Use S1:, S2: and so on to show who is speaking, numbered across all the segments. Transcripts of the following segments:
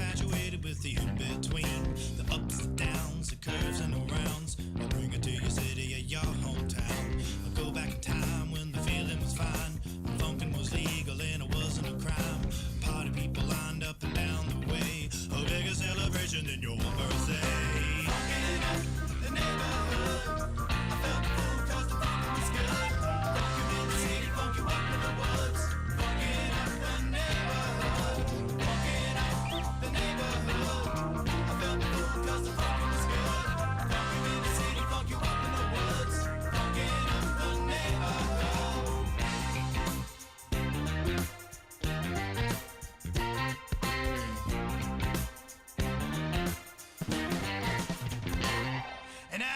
S1: infatuated with the in-between, the ups and downs, the curves and the rounds. I'll bring it to your city or your hometown. I'll go back in time when the feeling was fine, when funkin' was legal and it wasn't a crime. Party people lined up and down the way, a bigger celebration than your birthday. Funkin' up the neighborhood, I felt the fool 'cause the funkin' was good. Funkin' in the city, funkin' up in the woods. Funkin' up the neighborhood, funkin' up the neighborhood. I felt the fool 'cause the funkin' was good. Funkin' in the city, funkin' up in the woods. Funkin' up the neighborhood. And I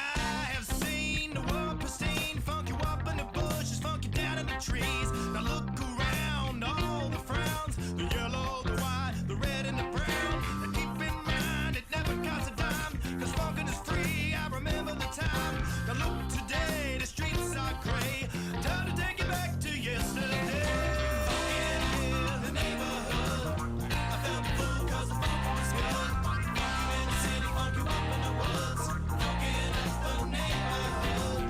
S1: have seen the world pristine, funk you up in the bushes, funk you down in the trees. Now look around, all the frowns, the yellow, the white, the red and the brown. Now keep in mind, it never costs a dime, 'cause funkin' is free, I remember the time. Now look today, the streets are gray, time to take it back to yesterday. Funkin' in the neighborhood, I felt the fool 'cause the funkin' was good. Funk you in the city, funk you up in the woods. Funkin' up the neighborhood,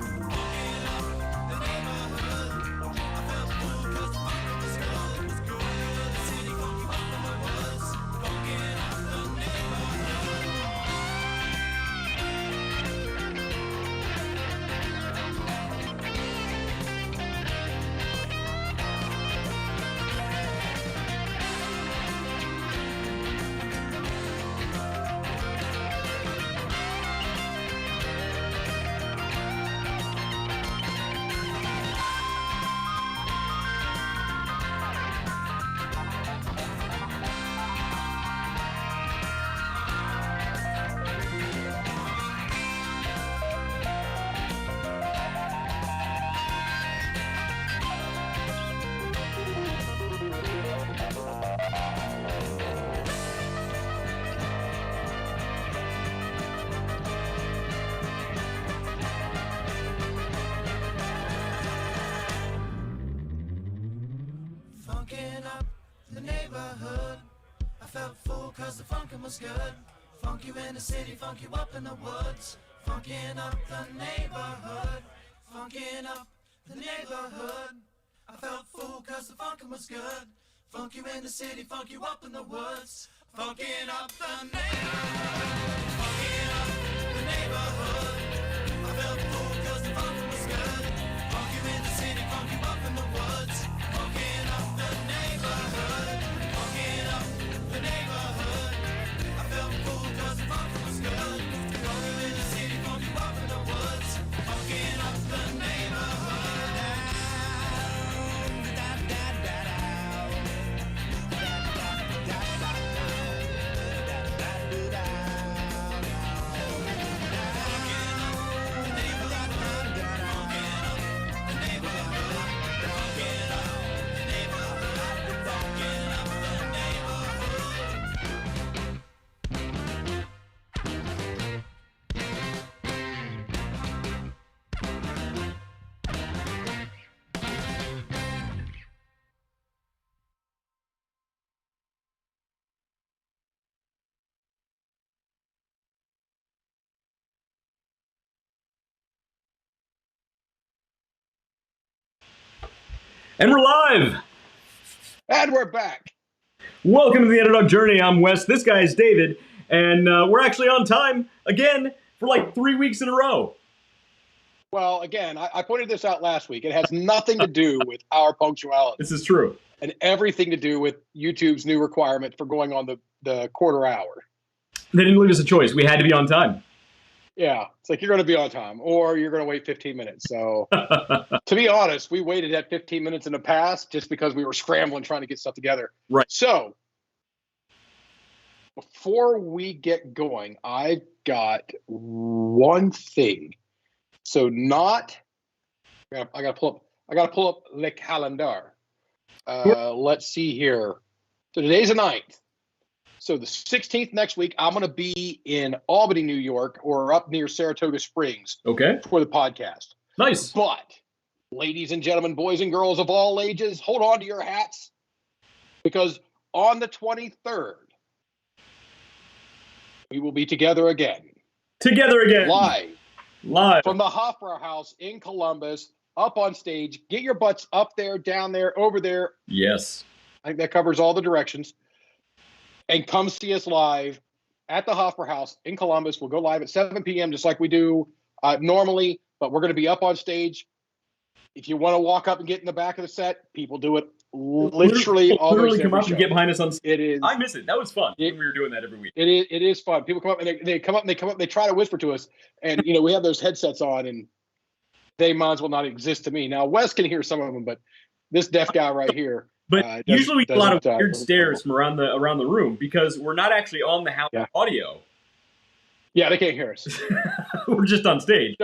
S1: funkin' up the neighborhood. I felt the fool 'cause the funkin' was good. It was good in the city, funk you up in the woods. Funkin' up the neighborhood. Funkin' up the neighborhood, I felt full 'cause the funkin' was good. Funk you in the city, funk you up in the woods. Funkin' up the neighborhood, funkin' up the neighborhood. I felt full 'cause the funkin' was good. Funk you in the city, funk you up in the woods. Funkin' up the neighborhood, funkin' up the neighborhood. I felt full 'cause the funkin' was good. Funk you in the city, funk you up in the woods. Funkin' up the neighborhood, funkin' up the neighborhood. I felt full 'cause the funkin' was good. Funk you in the city, funk you up in the woods. Funkin' up the neighborhood.
S2: And we're live!
S3: And we're back.
S2: Welcome to the Underdog Journey. I'm Wes. This guy is David. And we're actually on time again for like 3 weeks in a row.
S3: Well, again, I pointed this out last week. It has nothing to do with our punctuality.
S2: This is true.
S3: And everything to do with YouTube's new requirement for going on the quarter hour.
S2: They didn't leave us a choice. We had to be on time.
S3: Yeah. It's like you're going to be on time or you're going to wait 15 minutes. So to be honest, we waited at 15 minutes in the past just because we were scrambling trying to get stuff together.
S2: Right.
S3: So before we get going, I've got one thing. So not I gotta pull up the calendar. Let's see here. So today's the 9th. So the 16th next week, I'm going to be in Albany, New York, or up near Saratoga Springs.
S2: Okay.
S3: For the podcast.
S2: Nice.
S3: But, ladies and gentlemen, boys and girls of all ages, hold on to your hats. Because on the 23rd, We will be together again.
S2: Together again.
S3: Live from the Hofbrauhaus in Columbus, up on stage. Get your butts up there, down there, over there.
S2: Yes.
S3: I think that covers all the directions. And come see us live at the Hofbrauhaus in Columbus. We'll go live at 7 p.m. just like we do normally, but we're going to be up on stage. If you want to walk up and get in the back of the set, people do it literally almost
S2: come
S3: every
S2: up
S3: show.
S2: and get behind us on stage.
S3: It is.
S2: I miss it. That was fun when we were doing that every week.
S3: It is fun. People come up and they come up and they try to whisper to us, and we have those headsets on, and they might as well not exist to me. Now Wes can hear some of them, but this deaf guy right here.
S2: But usually we get a lot of weird stares from around the room because we're not actually on the house audio.
S3: Yeah, they can't hear us.
S2: We're just on stage.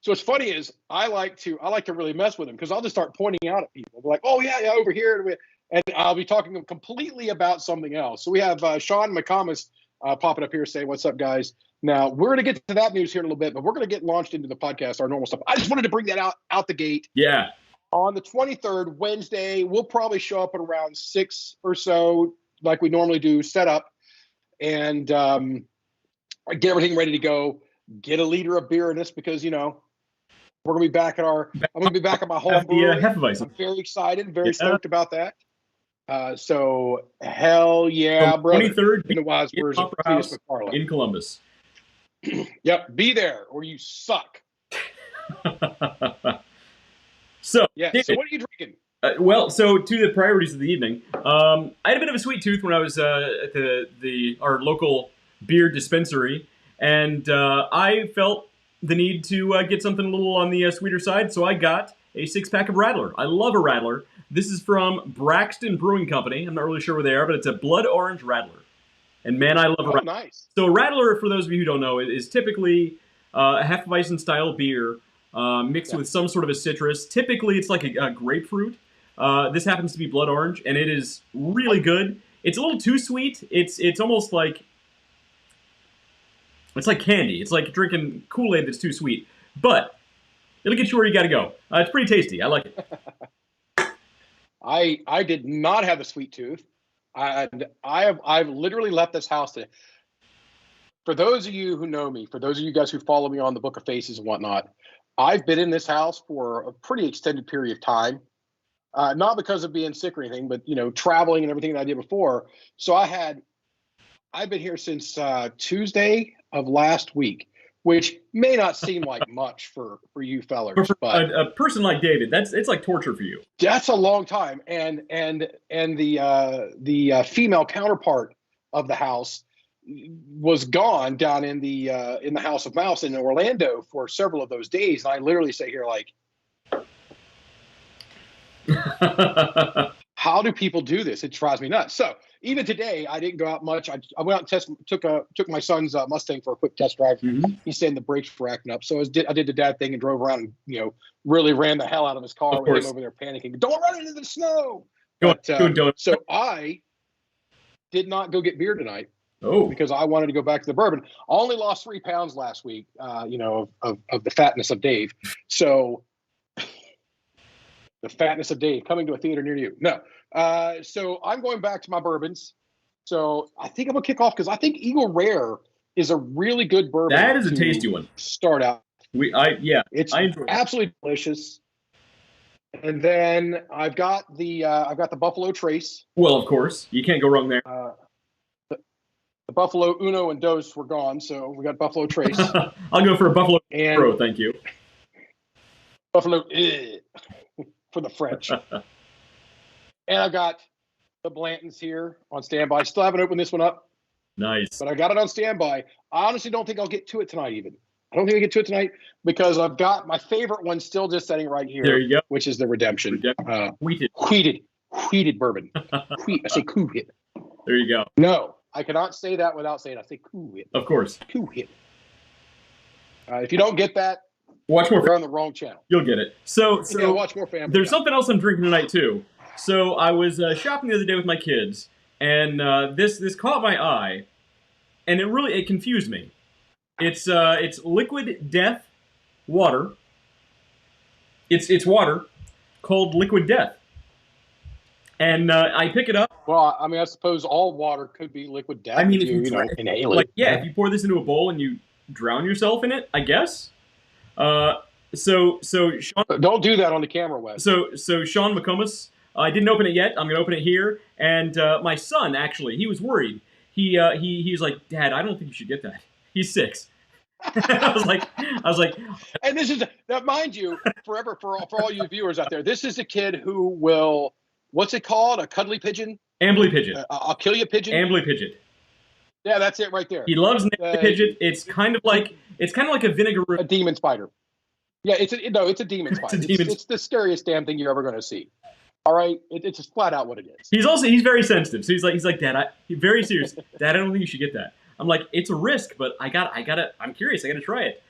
S3: So what's funny is I like to really mess with them because I'll just start pointing out at people. They're like, oh yeah, over here, and I'll be talking completely about something else. So we have Sean McComas popping up here saying, "What's up, guys?" Now we're going to get to that news here in a little bit, but we're going to get launched into the podcast, our normal stuff. I just wanted to bring that out the gate.
S2: Yeah.
S3: On the 23rd, Wednesday, we'll probably show up at around 6 or so, like we normally do, set up, and get everything ready to go. Get a liter of beer in us because we're gonna be back at I'm gonna be back at my home brewery. I'm very excited, very stoked about that. So hell yeah, brother.
S2: 23rd
S3: in the wise words of Cletus McFarland
S2: in Columbus.
S3: Yep, be there or you suck.
S2: So
S3: yeah.
S2: David,
S3: so what are you drinking?
S2: So to the priorities of the evening, I had a bit of a sweet tooth when I was at our local beer dispensary, and I felt the need to get something a little on the sweeter side, so I got a 6-pack of Radler. I love a Radler. This is from Braxton Brewing Company. I'm not really sure where they are, but it's a blood orange Radler. And man, I love a Radler.
S3: Nice.
S2: So a Radler, for those of you who don't know, is typically a Hefeweizen-style beer mixed with some sort of a citrus. Typically, it's like a grapefruit. This happens to be blood orange, and it is really good. It's a little too sweet. It's almost like... It's like candy. It's like drinking Kool-Aid that's too sweet. But it'll get you where you got to go. It's pretty tasty. I like it.
S3: I did not have a sweet tooth. I've literally left this house today. For those of you who know me, for those of you guys who follow me on the Book of Faces and whatnot, I've been in this house for a pretty extended period of time. Not because of being sick or anything, but traveling and everything that I did before. So I've been here since Tuesday of last week, which may not seem like much for you fellers, but
S2: a person like David, it's like torture for you.
S3: That's a long time. And the female counterpart of the house was gone down in the House of Mouse in Orlando for several of those days. And I literally sit here like, how do people do this? It drives me nuts. So even today, I didn't go out much. I went out and took my son's Mustang for a quick test drive.
S2: Mm-hmm.
S3: He's saying the brakes were acting up. So I did the dad thing and drove around and, really ran the hell out of his car with him over there panicking. Don't run into the snow. So I did not go get beer tonight.
S2: Oh,
S3: because I wanted to go back to the bourbon. I only lost 3 pounds last week, of the fatness of Dave. So the fatness of Dave coming to a theater near you. No. So I'm going back to my bourbons. So I think I'm gonna kick off because I think Eagle Rare is a really good bourbon.
S2: That is a tasty one.
S3: Start out. It's absolutely delicious. And then I've got the Buffalo Trace.
S2: Well, of course, you can't go wrong there.
S3: The Buffalo Uno and Dos were gone, so we got Buffalo Trace.
S2: I'll go for a Buffalo Pro, thank you.
S3: Buffalo for the French. And I've got the Blantons here on standby. Still haven't opened this one up.
S2: Nice.
S3: But I got it on standby. I honestly don't think I'll get to it tonight even. I don't think I'll get to it tonight because I've got my favorite one still just sitting right here.
S2: There you go.
S3: Which is the Redemption. Wheated bourbon. I say cool hit.
S2: There you go.
S3: No, I cannot say that without saying I say cool hit.
S2: Of course.
S3: Cool hit. If you don't get that,
S2: watch more.
S3: You're on the wrong channel.
S2: You'll get it. So
S3: watch more Family.
S2: There's something else I'm drinking tonight too. So I was shopping the other day with my kids, and this caught my eye, and it confused me. It's Liquid Death water. It's water called Liquid Death, And I pick it up.
S3: Well, I mean, I suppose all water could be liquid death
S2: I mean,
S3: if
S2: if you
S3: inhale
S2: like,
S3: it.
S2: yeah, if you pour this into a bowl and you drown yourself in it, I guess. Uh, so Sean,
S3: But don't do that on the camera, Wes.
S2: so Sean McComas, I didn't open it yet. I'm gonna open it here. And my son actually, he was worried. He was like, Dad, I don't think you should get that. He's 6. I was like,
S3: And this is that, mind you, forever for all you viewers out there. This is a kid who will, what's it called? A cuddly pigeon?
S2: Ambly Pidgeot.
S3: I'll kill you, pigeon.
S2: Ambly Pidgeot.
S3: Yeah, that's it right there.
S2: He loves Ambly Pidgeot. It's kind of like a vinegar.
S3: A demon spider. Yeah, it's a demon spider. It's the scariest damn thing you're ever going to see. All right, it's just flat out what it is.
S2: He's very sensitive. So he's like, Dad, he's very serious. Dad, I don't think you should get that. I'm like, it's a risk, but I'm curious. I gotta try it.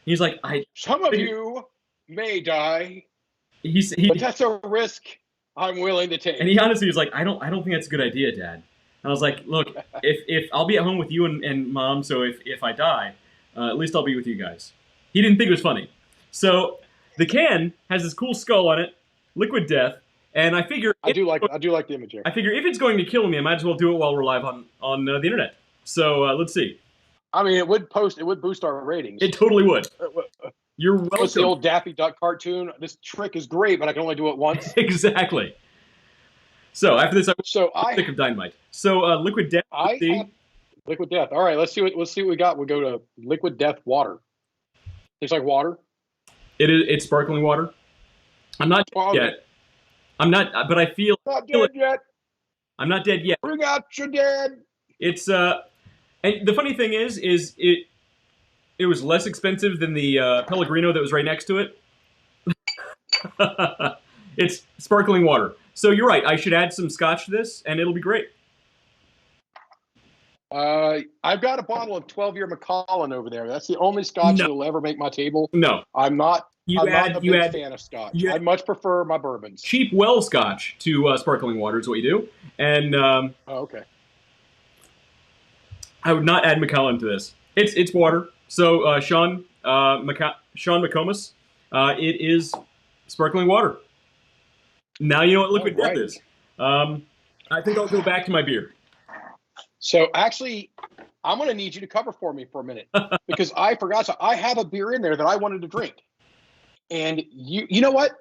S2: He's like,
S3: Some of you may die,
S2: but
S3: but that's a risk I'm willing to take.
S2: And he honestly was like, I don't think that's a good idea, Dad. And I was like, look, if I'll be at home with you and Mom, so if I die, at least I'll be with you guys. He didn't think it was funny. So the can has this cool skull on it, liquid death, and I figure
S3: I do like the image here.
S2: I figure if it's going to kill me, I might as well do it while we're live on the internet. So let's see.
S3: I mean, it would boost our ratings.
S2: It totally would. You're welcome.
S3: What's the old Daffy Duck cartoon? This trick is great, but I can only do it once.
S2: Exactly. So after this,
S3: I'm
S2: sick of dynamite. So liquid death.
S3: Liquid death. All right, let's see what we got. We'll go to liquid death water. Tastes like water.
S2: It's sparkling water. I'm not dead yet. I'm not, but I feel
S3: not dead yet.
S2: I'm not dead yet.
S3: Bring out your dead.
S2: It's and the funny thing is it was less expensive than the Pellegrino that was right next to it. It's sparkling water. So you're right. I should add some scotch to this, and it'll be great.
S3: I've got a bottle of 12-year Macallan over there. That's the only scotch that will ever make my table.
S2: No,
S3: I'm not. I'm not a big fan of scotch. I much prefer my bourbons.
S2: Cheap well scotch to sparkling water is what you do. And
S3: okay.
S2: I would not add Macallan to this. It's water. So Sean McComas, it is sparkling water. Now you know what liquid death is. I think I'll go back to my beer.
S3: So actually, I'm going to need you to cover for me for a minute because I forgot. So I have a beer in there that I wanted to drink. And you know what?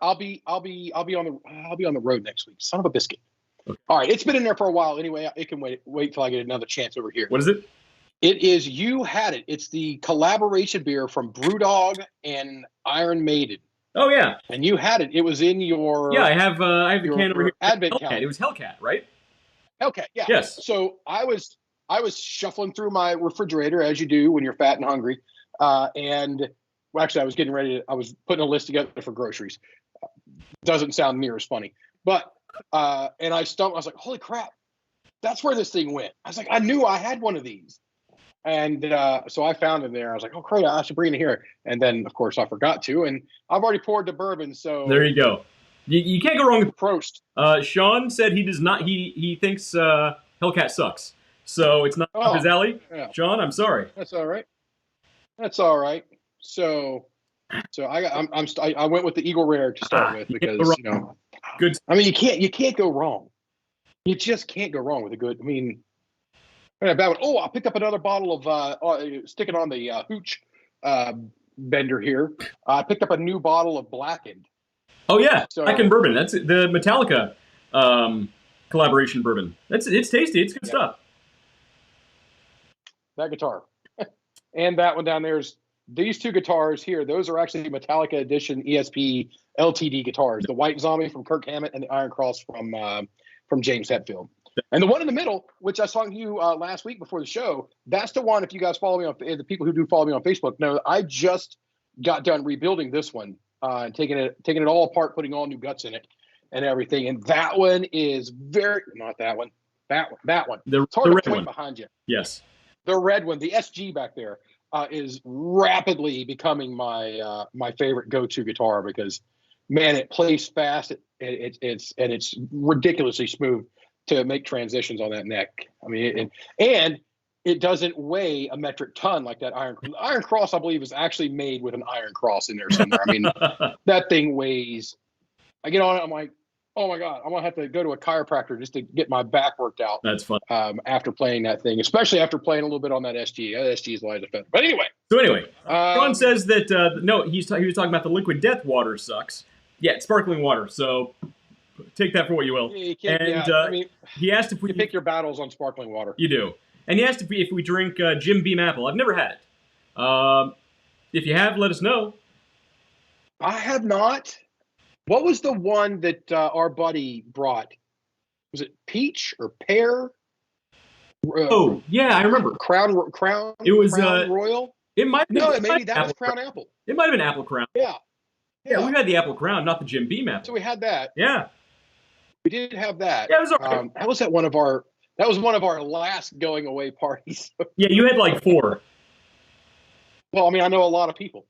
S3: I'll be on the road next week. Son of a biscuit. Okay. All right, it's been in there for a while anyway. It can wait till I get another chance over here.
S2: What is it?
S3: It is You Had It. It's the collaboration beer from Brewdog and Iron Maiden.
S2: Oh yeah.
S3: And You Had It. It was in your
S2: I have the can over here.
S3: Advent
S2: Hellcat.
S3: calendar.
S2: It was Hellcat, right?
S3: Hellcat, yeah.
S2: Yes.
S3: So I was shuffling through my refrigerator as you do when you're fat and hungry, and well, actually, I was getting ready I was putting a list together for groceries. Doesn't sound near as funny. But, and I stumbled. I was like, holy crap, that's where this thing went. I was like, I knew I had one of these. And so I found it there. I was like, oh, great, I should bring it here. And then, of course, I forgot to. And I've already poured the bourbon. So
S2: there you go. You can't go wrong with
S3: Prost.
S2: Sean said he does not. He thinks Hellcat sucks. So it's not up his alley. Yeah. Sean, I'm sorry.
S3: That's all right. That's all right. So I went with the Eagle Rare to start with because
S2: good.
S3: I mean, you can't go wrong. You just can't go wrong with a good. I mean, bad one. Oh, I picked up another bottle of sticking on the hooch bender here. I picked up a new bottle of Blackened.
S2: Oh yeah, Blackened bourbon. That's the Metallica collaboration bourbon. It's tasty. It's good stuff.
S3: That guitar and that one down there's. These two guitars here, those are actually Metallica Edition ESP LTD guitars. The White Zombie from Kirk Hammett and the Iron Cross from James Hetfield. And the one in the middle, which I saw you last week before the show, that's the one. If you guys follow me on the people who do follow me on Facebook know I just got done rebuilding this one, taking it all apart, putting all new guts in it and everything. And that one is not that one, that one. It's hard to point behind you.
S2: Yes,
S3: the red one, the SG back there. Is rapidly becoming my my favorite go-to guitar because, man, it plays fast. It's ridiculously smooth to make transitions on that neck. I mean, and it doesn't weigh a metric ton like that Iron Cross. I believe is actually made with an Iron Cross in there somewhere. I mean, that thing weighs. I get on it. I'm like, Oh my God, I'm gonna have to go to a chiropractor just to get my back worked out.
S2: That's fun.
S3: After playing that thing, especially after playing a little bit on that SG. SG is light defender. But anyway.
S2: So anyway, Ron says that no, he was talking about the liquid death water sucks. Yeah, it's sparkling water. So take that for what you will.
S3: Yeah, I mean,
S2: he asked if we
S3: pick your battles on sparkling water.
S2: You do. And he asked if we drink Jim Beam Apple. I've never had it. If you have, let us know.
S3: I have not. What was the one that our buddy brought? Was it peach or pear?
S2: Oh, yeah, I remember.
S3: Crown.
S2: It was
S3: Crown Royal.
S2: It might.
S3: Maybe that was Crown Apple.
S2: It might have been Apple Crown.
S3: Yeah,
S2: we've had the Apple Crown, not the Jim Beam Apple.
S3: So we had that.
S2: Yeah,
S3: we did have that.
S2: Yeah, it was all right.
S3: That was one of our last going away parties.
S2: Yeah, you had like 4.
S3: Well, I mean, I know a lot of people.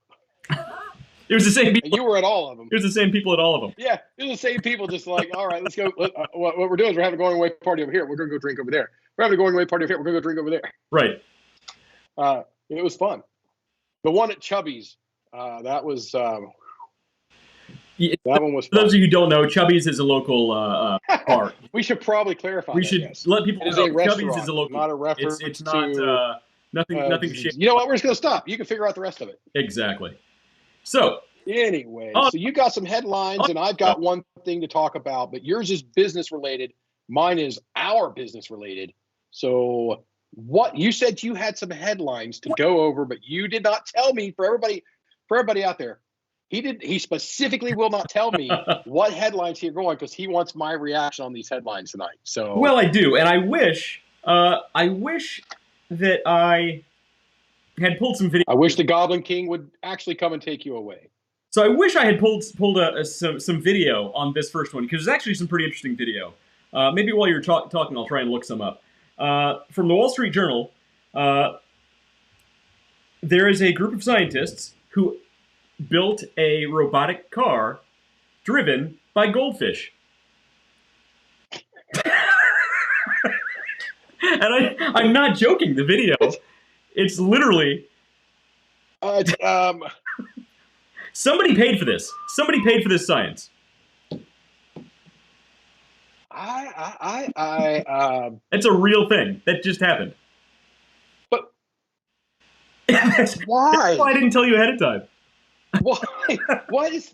S2: It was the same people.
S3: You were at all of them.
S2: It was the same people at all of them.
S3: Yeah, it was the same people. Just like, all right, let's go. What we're doing is we're having a going away party over here. We're going to go drink over there. We're having a going away party over here. We're going to go drink over there.
S2: Right.
S3: It was fun. The one at Chubby's, that was that one was fun.
S2: For those of you who don't know, Chubby's is a local bar.
S3: We should probably clarify.
S2: We should let people know Chubby's is a local.
S3: Not a reference.
S2: It's not nothing shit.
S3: You know what? We're just going to stop. You can figure out the rest of it.
S2: Exactly. So
S3: anyway, so you got some headlines, and I've got one thing to talk about, but yours is business related. Mine is our business related. So what you said you had some headlines to go over, but you did not tell me. For everybody out there, he specifically will not tell me what headlines here are going, because he wants my reaction on these headlines tonight. So
S2: well, I do, and I wish that I had pulled some video.
S3: I wish the Goblin King would actually come and take you away.
S2: So I wish I had pulled some video on this first one, because there's actually some pretty interesting video. Maybe while you're talking, I'll try and look some up. From the Wall Street Journal, there is a group of scientists who built a robotic car driven by goldfish. And I'm not joking, the video. It's literally... Somebody paid for this. Somebody paid for this science. It's a real thing that just happened.
S3: But
S2: why?
S3: That's
S2: why I didn't tell you ahead of time.
S3: Why? What is?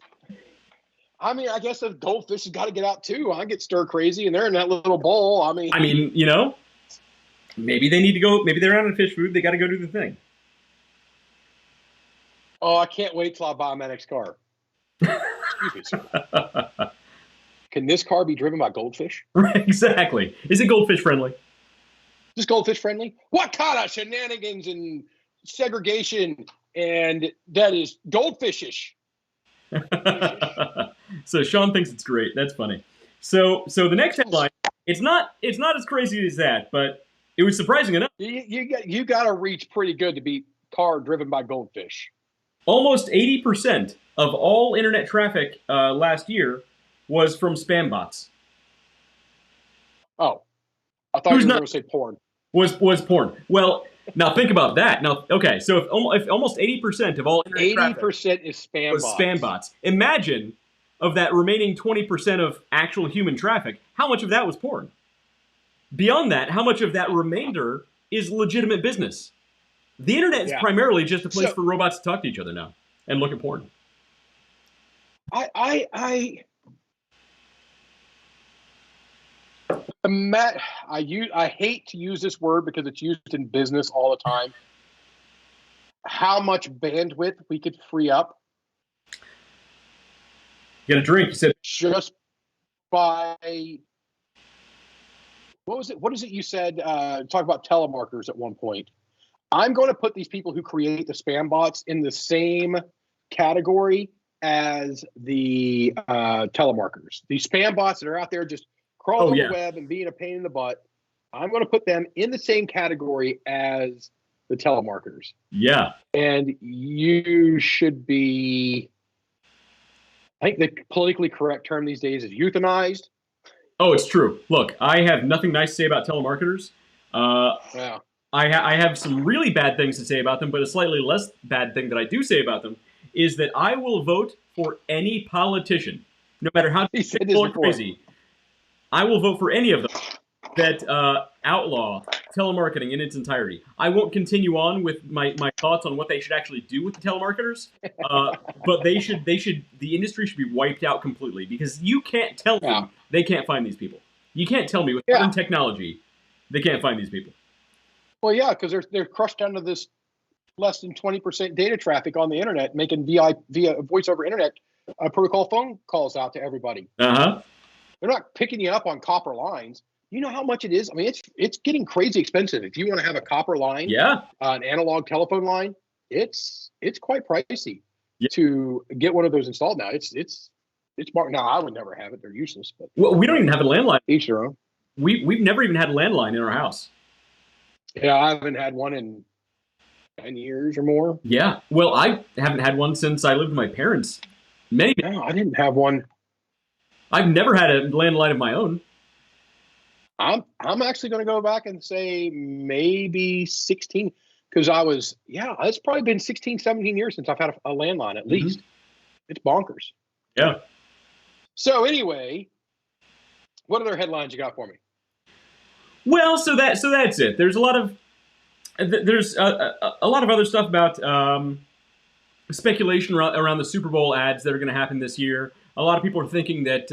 S3: I mean, I guess the goldfish has got to get out too. I get stir crazy, and they're in that little bowl. I mean,
S2: you know, maybe they need to go. Maybe they're out of fish food. They got to go do the thing.
S3: Oh, I can't wait till I buy my next car. Excuse me, sir. Can this car be driven by goldfish?
S2: Right, exactly. Is it goldfish friendly?
S3: Is goldfish friendly? What kind of shenanigans and segregation and that is goldfishish?
S2: So Sean thinks it's great. That's funny. So the next headline, it's not as crazy as that, but it was surprising enough.
S3: You got to reach pretty good to be car driven by goldfish.
S2: Almost 80% of all internet traffic last year was from spam bots.
S3: Oh, I thought you were going to say porn.
S2: Was porn. Well, now think about that. Now, okay, so if almost 80% of all internet
S3: 80% is spam
S2: was
S3: bots.
S2: Spam bots. Imagine of that remaining 20% of actual human traffic, how much of that was porn? Beyond that, how much of that remainder is legitimate business? The internet is primarily just a place for robots to talk to each other now and look at porn.
S3: I hate to use this word because it's used in business all the time. How much bandwidth we could free up?
S2: Get a drink. You said
S3: just by what was it? What is it you said? Talk about telemarketers at one point. I'm going to put these people who create the spam bots in the same category as the telemarketers. These spam bots that are out there just crawling the web and being a pain in the butt. I'm going to put them in the same category as the telemarketers.
S2: Yeah.
S3: And you should be, I think the politically correct term these days is euthanized.
S2: Oh, it's true. Look, I have nothing nice to say about telemarketers.
S3: Yeah.
S2: I have some really bad things to say about them, but a slightly less bad thing that I do say about them is that I will vote for any politician no matter how
S3: He said this
S2: people are
S3: before.
S2: crazy. I will vote for any of them that outlaw telemarketing in its entirety. I won't continue on with my thoughts on what they should actually do with the telemarketers, but the industry should be wiped out completely because you can't tell
S3: Yeah.
S2: me they can't find these people. You can't tell me with
S3: Yeah.
S2: modern technology they can't find these people.
S3: Well, yeah, because they're crushed down to this less than 20% data traffic on the internet, making via voice over internet protocol phone calls out to everybody.
S2: Uh-huh.
S3: They're not picking you up on copper lines. You know how much it is? I mean, it's getting crazy expensive. If you want to have a copper line,
S2: Yeah.
S3: an analog telephone line, it's quite pricey
S2: Yeah.
S3: to get one of those installed now. It's now I would never have it. They're useless, but
S2: Well, we don't even have a landline.
S3: each their own.
S2: We've never even had a landline in our house.
S3: Yeah, I haven't had one in 10 years or more.
S2: Yeah. Well, I haven't had one since I lived with my parents. Many.
S3: No, I didn't have one.
S2: I've never had a landline of my own.
S3: I'm actually going to go back and say maybe 16 because it's probably been 16, 17 years since I've had a landline at least. It's bonkers.
S2: Yeah.
S3: So anyway, what other headlines you got for me?
S2: Well, so that's it. There's a lot of other stuff about speculation around the Super Bowl ads that are going to happen this year. A lot of people are thinking that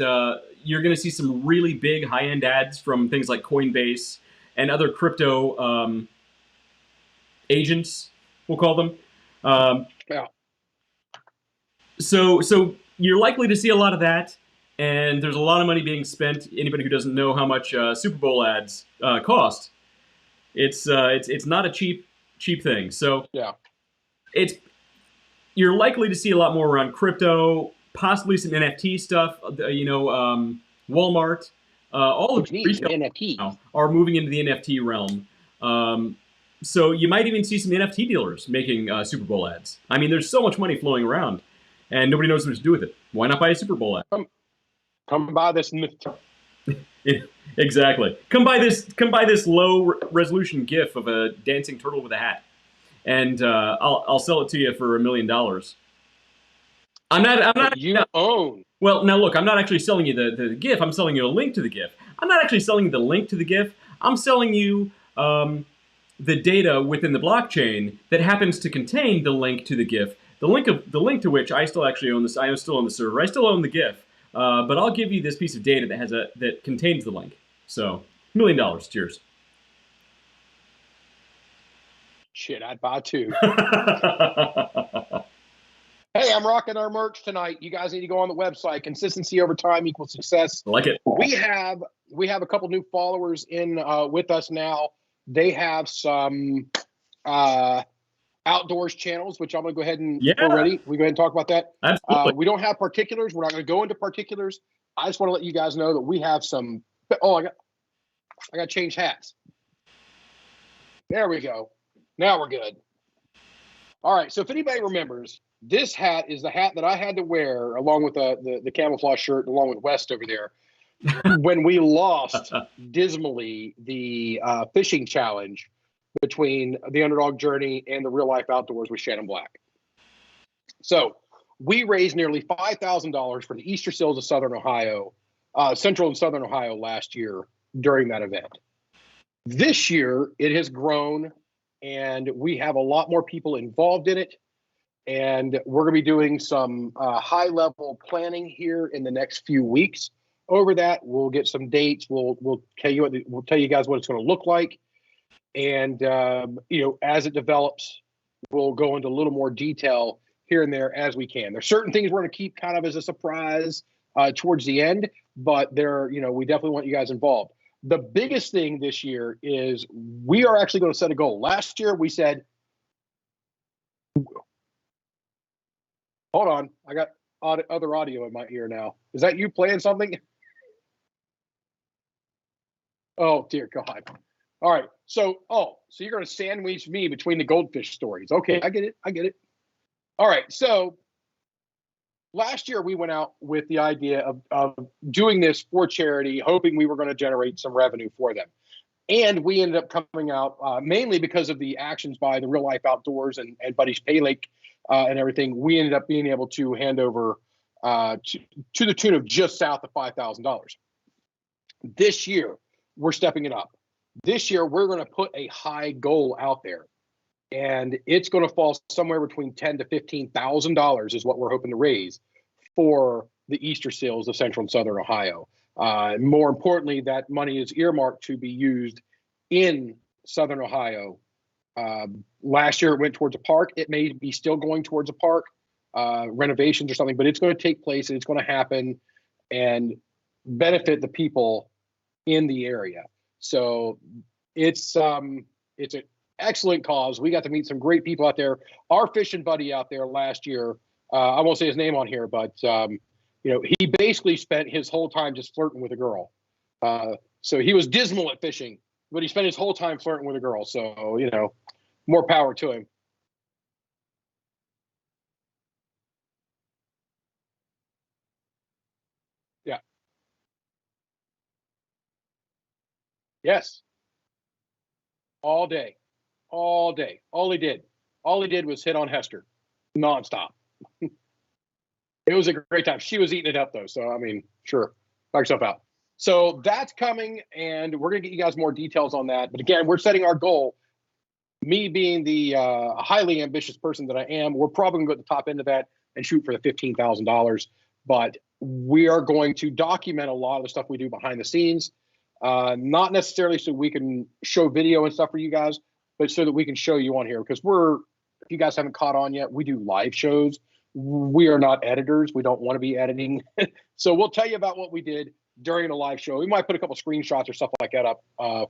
S2: you're going to see some really big high-end ads from things like Coinbase and other crypto agents, we'll call them.
S3: Yeah.
S2: So you're likely to see a lot of that, and there's a lot of money being spent. Anybody who doesn't know how much Super Bowl ads cost, it's not a cheap thing. So
S3: Yeah.
S2: You're likely to see a lot more around crypto, possibly some NFT stuff. Walmart, all of the retail
S3: NFT
S2: now are moving into the NFT realm. So you might even see some NFT dealers making Super Bowl ads. I mean, there's so much money flowing around, and nobody knows what to do with it. Why not buy a Super Bowl ad?
S3: Come buy this.
S2: Exactly. Come buy this low resolution GIF of a dancing turtle with a hat, and I'll sell it to you for $1 million. I'm not.
S3: You own.
S2: Well, now look, I'm not actually selling you the GIF. I'm selling you a link to the GIF. I'm not actually selling you the link to the GIF. I'm selling you the data within the blockchain that happens to contain the link to the GIF. The link to which I still actually own this. I still own the server. I still own the GIF. But I'll give you this piece of data that contains the link. So $1 million. Cheers.
S3: Shit, I'd buy two. Hey, I'm rocking our merch tonight. You guys need to go on the website. Consistency over time equals success.
S2: I like it.
S3: We have a couple new followers in with us now. They have some outdoors channels, which I'm going to go ahead and already. We go ahead and talk about that.
S2: Absolutely.
S3: We don't have particulars. We're not going to go into particulars. I just want to let you guys know that we have some. Oh, I got to change hats. There we go. Now we're good. All right. So if anybody remembers, this hat is the hat that I had to wear along with the camouflage shirt, along with West over there, when we lost dismally the fishing challenge between the Underdog Journey and the Real Life Outdoors with Shannon Black. So we raised nearly $5,000 for the Easter Seals of Southern Ohio, Central and Southern Ohio last year during that event. This year, it has grown, and we have a lot more people involved in it. And we're going to be doing some high-level planning here in the next few weeks. Over that, we'll get some dates. We'll tell you guys what it's going to look like. And as it develops, we'll go into a little more detail here and there as we can. There's certain things we're going to keep kind of as a surprise towards the end, but we definitely want you guys involved. The biggest thing this year is we are actually going to set a goal. Last year we said, hold on, I got other audio in my ear now. Is that you playing something? Oh dear God. All right. So you're going to sandwich me between the goldfish stories. Okay, I get it. All right. So last year we went out with the idea of doing this for charity, hoping we were going to generate some revenue for them. And we ended up coming out mainly because of the actions by the Real Life Outdoors and Buddy's Pay Lake and everything. We ended up being able to hand over to the tune of just south of $5,000. This year, we're stepping it up. This year, we're going to put a high goal out there, and it's going to fall somewhere between $10,000 to $15,000 is what we're hoping to raise for the Easter seals of Central and Southern Ohio. More importantly, that money is earmarked to be used in Southern Ohio. Last year, it went towards a park. It may be still going towards a park, renovations or something, but it's going to take place and it's going to happen and benefit the people in the area. So it's an excellent cause. We got to meet some great people out there. Our fishing buddy out there last year, I won't say his name on here, but he basically spent his whole time just flirting with a girl. So he was dismal at fishing, but he spent his whole time flirting with a girl. So, more power to him. Yeah. Yes. All day. All day. All he did was hit on Hester nonstop. It was a great time. She was eating it up though. So, sure. Knock yourself out. So that's coming, and we're going to get you guys more details on that. But again, we're setting our goal. Me being the highly ambitious person that I am, we're probably going to go at the top end of that and shoot for the $15,000. But we are going to document a lot of the stuff we do behind the scenes, not necessarily so we can show video and stuff for you guys, but so that we can show you on here. Because if you guys haven't caught on yet, we do live shows. We are not editors. We don't want to be editing. So we'll tell you about what we did during a live show. We might put a couple screenshots or stuff like that up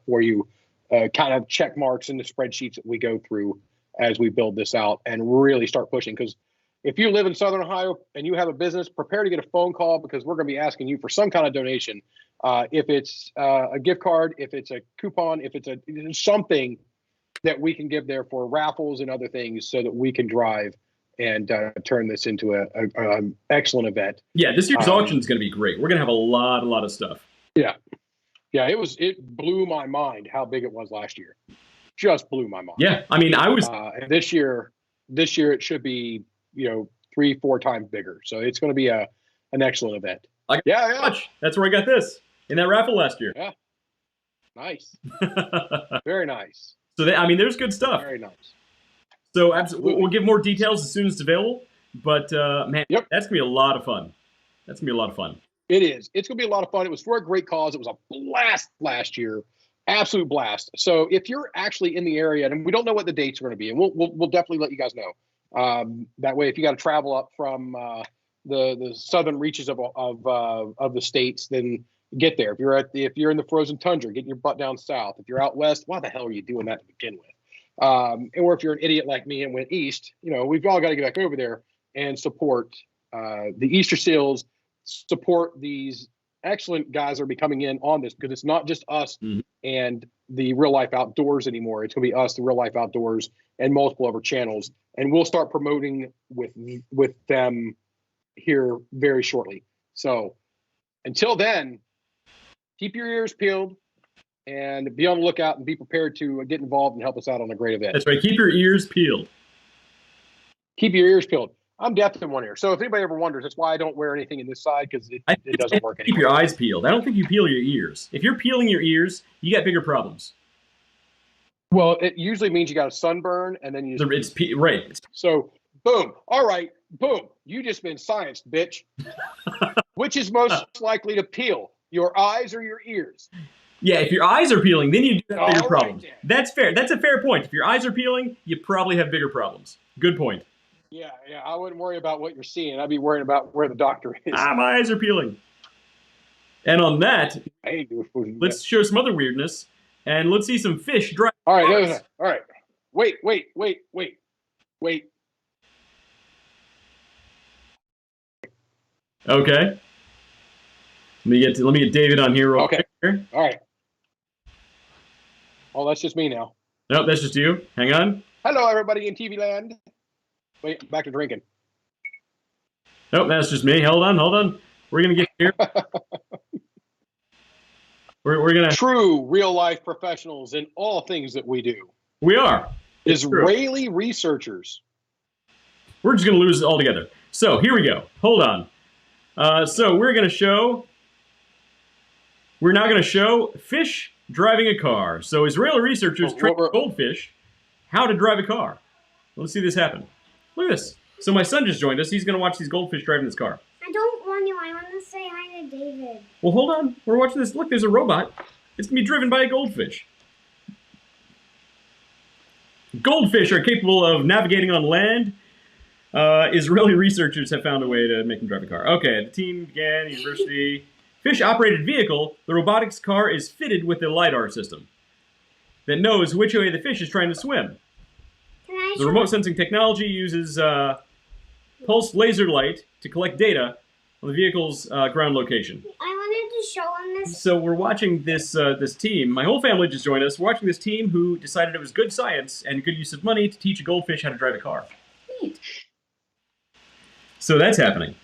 S3: for you, kind of check marks in the spreadsheets that we go through as we build this out and really start pushing. Because if you live in Southern Ohio and you have a business, prepare to get a phone call, because we're going to be asking you for some kind of donation. If it's a gift card, if it's a coupon, if it's something that we can give there for raffles and other things, so that we can drive and turn this into an excellent event.
S2: Yeah, this year's auction is going to be great. We're going to have a lot of stuff.
S3: Yeah. Yeah, it blew my mind how big it was last year. Just blew my mind.
S2: Yeah, I was.
S3: And this year it should be 3-4 times bigger. So it's going to be an excellent event. Yeah.
S2: Much. That's where I got this in that raffle last year.
S3: Yeah. Nice. Very nice.
S2: So there's good stuff.
S3: Very nice.
S2: So we'll give more details as soon as it's available. But man,
S3: Yep.
S2: That's gonna be a lot of fun. That's gonna be a lot of fun.
S3: It is. It's going to be a lot of fun. It was for a great cause. It was a blast last year. Absolute blast. So if you're actually in the area, and we don't know what the dates are going to be, and we'll definitely let you guys know. That way, if you got to travel up from the southern reaches of the states, then get there. If you're in the frozen tundra, get your butt down south. If you're out west, why the hell are you doing that to begin with? Or if you're an idiot like me and went east, we've all got to get back over there and support the Easter seals. Support these excellent guys that are be coming in on this, because it's not just us and the Real Life Outdoors anymore. It's going to be us, the Real Life Outdoors, and multiple other channels. And we'll start promoting with them here very shortly. So until then, keep your ears peeled and be on the lookout and be prepared to get involved and help us out on a great event.
S2: That's right. Keep your ears peeled.
S3: Keep your ears peeled. I'm deaf in one ear. So if anybody ever wonders, that's why I don't wear anything in this side, because it doesn't work anymore.
S2: Keep your eyes peeled. I don't think you peel your ears. If you're peeling your ears, you got bigger problems.
S3: Well, it usually means you got a sunburn, and then you just...
S2: Right.
S3: So, boom. All right. Boom. You just been scienced, bitch. Which is most likely to peel, your eyes or your ears?
S2: Yeah, if your eyes are peeling, then you do have bigger
S3: All
S2: problems.
S3: right,
S2: That's fair. That's a fair point. If your eyes are peeling, you probably have bigger problems. Good point.
S3: Yeah. I wouldn't worry about what you're seeing. I'd be worrying about where the doctor is.
S2: My eyes are peeling. And on that, let's show some other weirdness, and let's see some fish dry.
S3: All right. All right. Wait.
S2: Okay. Let me get David on here real quick. Here.
S3: All right. Oh, that's just me now.
S2: Nope, that's just you. Hang on.
S3: Hello, everybody in TV land. Wait, back to drinking.
S2: Nope, that's just me. Hold on. We're gonna get here. we're gonna
S3: true real life professionals in all things that we do.
S2: We are
S3: Israeli researchers.
S2: We're just gonna lose it altogether. So here we go. Hold on. So we're now going to show fish driving a car. So Israeli researchers trained goldfish how to drive a car. Let's see this happen. Look at this. So my son just joined us. He's going to watch these goldfish driving this car.
S4: I don't want to. I want to say hi to David.
S2: Well, hold on. We're watching this. Look, there's a robot. It's going to be driven by a goldfish. Goldfish are capable of navigating on land. Israeli researchers have found a way to make them drive a car. Okay, the team began university. Fish-operated vehicle. The robotics car is fitted with a LiDAR system that knows which way the fish is trying to swim. The remote sensing technology uses pulsed laser light to collect data on the vehicle's ground location.
S4: I wanted to show him this.
S2: So we're watching this team. My whole family just joined us. We're watching this team who decided it was good science and good use of money to teach a goldfish how to drive a car.
S5: Neat.
S2: So that's happening.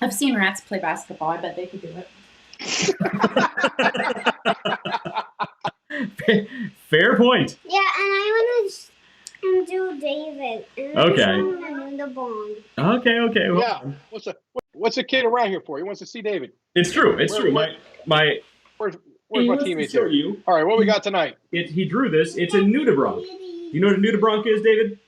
S5: I've seen rats play basketball. I bet they could do it.
S2: Fair point.
S4: Yeah, and I want to do David. And
S2: Okay. Okay. Well,
S3: Yeah. What's a kid around here for? He wants to see David.
S2: it's true. It's true. My
S3: Where's
S2: he
S3: my
S2: wants to
S3: teammates
S2: show
S3: here?
S2: you.
S3: All right, what we got tonight?
S2: He drew this. It's a nudibranch. You know what a nudibranch is, David?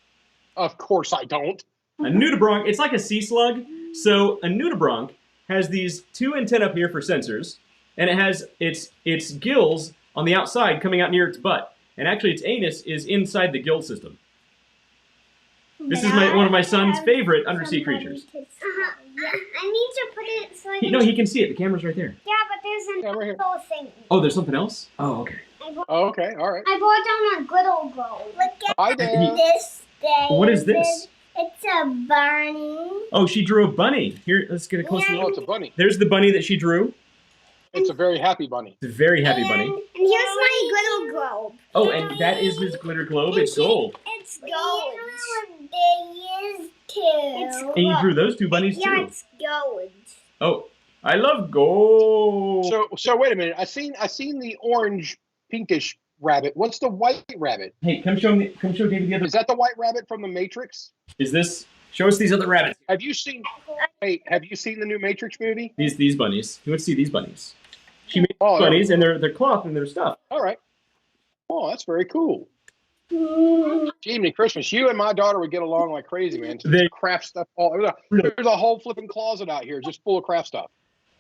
S3: Of course I don't.
S2: A nudibranch, it's like a sea slug. So a nudibranch has these two antennae up here for sensors, and it has its gills on the outside coming out near its butt. And actually its anus is inside the gill system. This is one of my son's favorite undersea creatures.
S4: Yeah, I need to put it so I can...
S2: No, he can see it. The camera's right there.
S4: Yeah, but there's
S3: right here.
S4: another thing.
S2: Oh, there's something else? Oh, okay.
S3: Oh, okay, all right.
S4: I brought down a glitter globe. Look
S3: Hi, Dad.
S4: this thing.
S2: What is this?
S4: It's a bunny.
S2: Oh, she drew a bunny. Here, let's get a closer
S3: Oh,
S2: look.
S3: it's a bunny.
S2: There's the bunny that she drew.
S3: It's a very happy bunny.
S2: It's a very happy
S4: And
S2: bunny.
S4: here's my glitter globe.
S2: Oh, and that is his glitter globe. It's gold.
S4: It's gold. There is two.
S2: And you drew those two bunnies
S4: Yeah,
S2: too.
S4: it's gold.
S2: Oh, I love gold.
S3: So wait a minute. I seen the orange pinkish rabbit. What's the white rabbit?
S2: Hey, come show David the other.
S3: Is that the white rabbit from the Matrix?
S2: Is this? Show us these other rabbits.
S3: Have you seen the new Matrix movie?
S2: These bunnies. Who wants to see these bunnies? She made
S3: Oh,
S2: bunnies, and they're cloth and they're stuff.
S3: All right. Oh, that's very cool. Evening Christmas, you and my daughter would get along like crazy, man. So
S2: They-
S3: craft stuff. There's a whole flipping closet out here just full of craft stuff.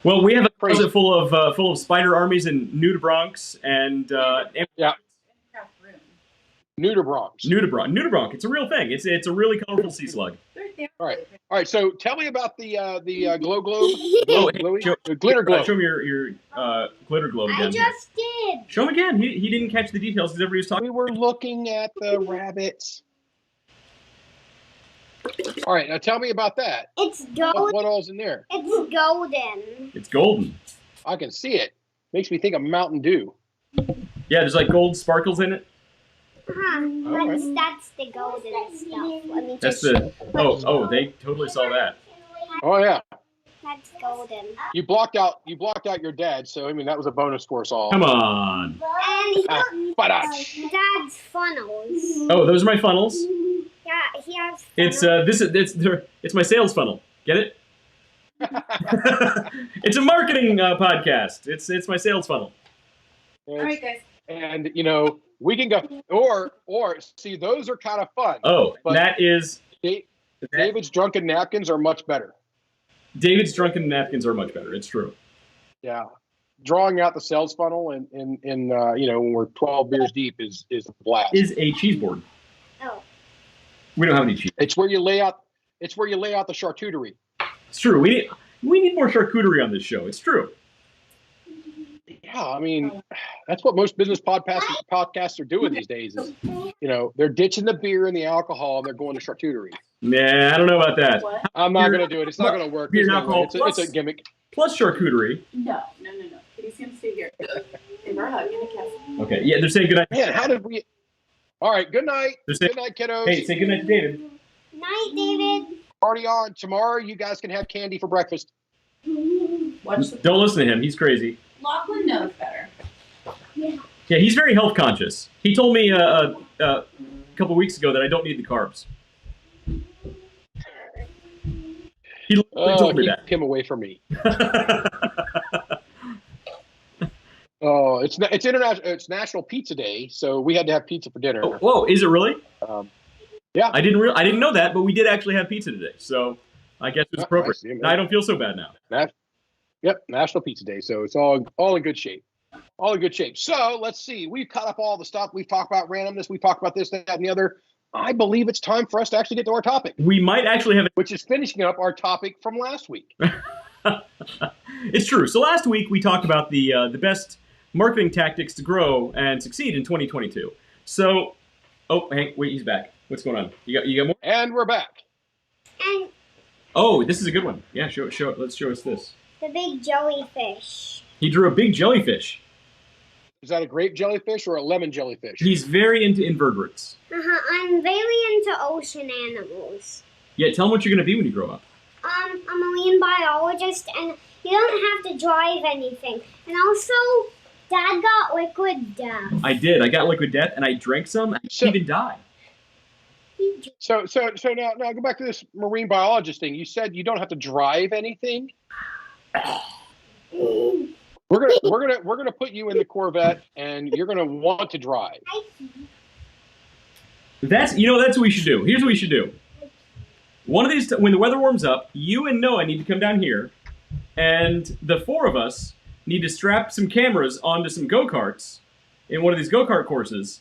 S2: Well, we have a
S3: Crazy.
S2: closet full of spider armies and nudibranchs and
S3: Yeah,
S5: Craft room.
S3: nudibranchs.
S2: nudibranch. It's a real thing. It's a really colorful sea slug.
S3: All right. So tell me about the glow globe.
S2: Oh, hey,
S3: Glowy?
S2: show-
S3: The glitter globe.
S2: Show me your glitter globe
S4: I
S2: again.
S4: just did.
S2: Show him again. He didn't catch the details because everybody was talking.
S3: We were looking at the rabbits. All right, now tell me about that.
S4: It's gold.
S3: What all's in there?
S4: It's golden.
S2: It's golden.
S3: I can see it. Makes me think of Mountain Dew.
S2: Yeah, there's like gold sparkles in it.
S4: That's the golden stuff. Let me
S2: That's
S4: just
S2: the. Oh, they totally saw that.
S3: Oh yeah.
S4: That's golden.
S3: You blocked out your dad, so I mean that was a bonus for us all.
S2: Come on.
S4: And
S3: But
S4: Dad's funnels.
S2: Oh, those are my funnels.
S4: Yeah, he has.
S2: It's it's my sales funnel. Get it? It's a marketing podcast. It's my sales funnel.
S5: All right, guys.
S3: And we can go or see those are kind of fun.
S2: Oh,
S3: But-
S2: that is
S3: David's drunken napkins are much better.
S2: David's drunken napkins are much better. It's true.
S3: Yeah. Drawing out the sales funnel and when we're 12 beers deep is a blast.
S2: Is a cheese board.
S4: Oh.
S2: We don't have any cheese.
S3: It's where you lay out the charcuterie.
S2: It's true. We need more charcuterie on this show. It's true.
S3: Yeah, I mean, that's what most business podcasts are doing these days. Is they're ditching the beer and the alcohol and they're going to charcuterie.
S2: Nah, I don't know about that.
S5: What?
S3: I'm not going to do it. It's not going to work.
S2: Beer
S3: There's
S2: and
S3: no way.
S2: alcohol
S3: It's a gimmick.
S2: Plus charcuterie.
S5: No. Kitty's gonna stay here. Give her a hug and a kiss.
S2: Okay. Yeah, they're saying good night.
S3: Man, how did we? All right. Good night.
S2: They're saying,
S3: Good night, kiddos.
S2: hey, say good night to David.
S4: Night, David.
S3: Party on. Tomorrow, you guys can have candy for breakfast.
S5: Watch the.
S2: Don't listen to him. He's crazy.
S5: Lachlan knows better.
S2: Yeah, he's very health conscious. He told me a couple weeks ago that I don't need the carbs. He literally told me
S3: Keep
S2: that.
S3: him away from me. Oh, it's international. It's National Pizza Day, so we had to have pizza for dinner.
S2: Oh, whoa, is it really?
S3: Yeah.
S2: I didn't know that, but we did actually have pizza today, so I guess it's appropriate.
S3: Nice,
S2: I don't feel so bad now.
S3: Yep, National Pizza Day, so it's all in good shape. All in good shape. So let's see. We've caught up all the stuff. We've talked about randomness. We talked about this, that, and the other. I believe it's time for us to actually get to our topic,
S2: We might actually have.
S3: which is finishing up our topic from last week.
S2: It's true. So last week we talked about the best marketing tactics to grow and succeed in 2022. So, oh, Hank, wait, he's back. What's going on? You got more?
S3: And we're back.
S4: And
S2: Oh, this is a good one. Yeah, let's show us this.
S4: the big jellyfish.
S2: He drew a big jellyfish.
S3: Is that a grape jellyfish or a lemon jellyfish?
S2: He's very into invertebrates.
S4: I'm very into ocean animals.
S2: Yeah, tell him what you're going to be when you grow up.
S4: I'm a marine biologist, and you don't have to drive anything. And also, Dad got liquid death.
S2: I did. I got liquid death, and I drank some, and I
S3: So-
S2: didn't even die.
S3: So now go back to this marine biologist thing. You said you don't have to drive anything. We're gonna put you in the Corvette, and you're gonna want to drive.
S2: That's what we should do. Here's what we should do. One of these, when the weather warms up, you and Noah need to come down here, and the four of us need to strap some cameras onto some go-karts in one of these go-kart courses,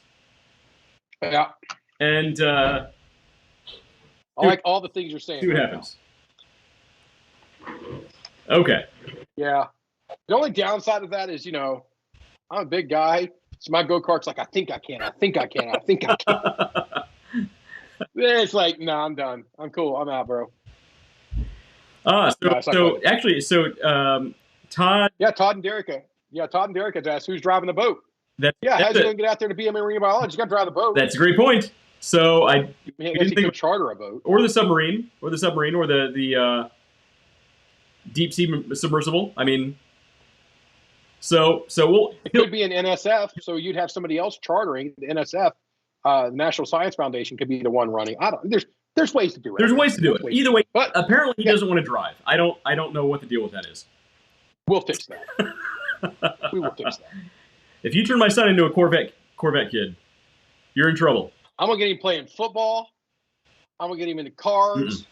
S3: Yeah,
S2: and
S3: I like all the things you're saying.
S2: see what
S3: right
S2: happens. Okay.
S3: now. Yeah. The only downside of that is, I'm a big guy, so my go-kart's like, I think I can. It's like, no, I'm done. I'm cool. I'm out, bro.
S2: Todd.
S3: Yeah, Todd and Derica. Has asked who's driving the boat. How's you going to get out there to be a marine biologist? You got to drive the boat.
S2: That's a great point. So I
S3: I mean,
S2: didn't
S3: you
S2: think
S3: could charter a boat.
S2: or the submarine, or the deep sea submersible. I mean, so
S3: It could be an NSF, so you'd have somebody else chartering the NSF. The National Science Foundation could be the one running. There's ways to do it.
S2: There's ways to do it. Either way,
S3: But
S2: apparently he doesn't want to drive. I don't know what the deal with that is.
S3: we'll fix that. We will fix that.
S2: If you turn my son into a Corvette kid, you're in trouble.
S3: I'm gonna get him playing football. I'm gonna get him into cars,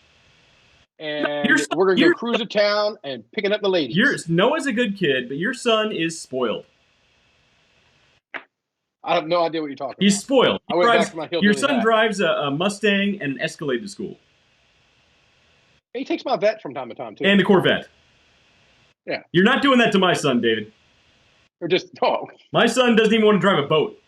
S3: and we're gonna go cruising town and picking up the ladies.
S2: Noah's a good kid, but your son is spoiled.
S3: I have no idea what you're talking
S2: He's
S3: about.
S2: spoiled.
S3: I went back to my hillbilly
S2: Your son
S3: hat.
S2: drives a Mustang and an Escalade to school,
S3: He takes my vet from time to time too.
S2: and a Corvette.
S3: Yeah.
S2: You're not doing that to my son, David.
S3: Or just
S2: My son doesn't even want to drive a boat.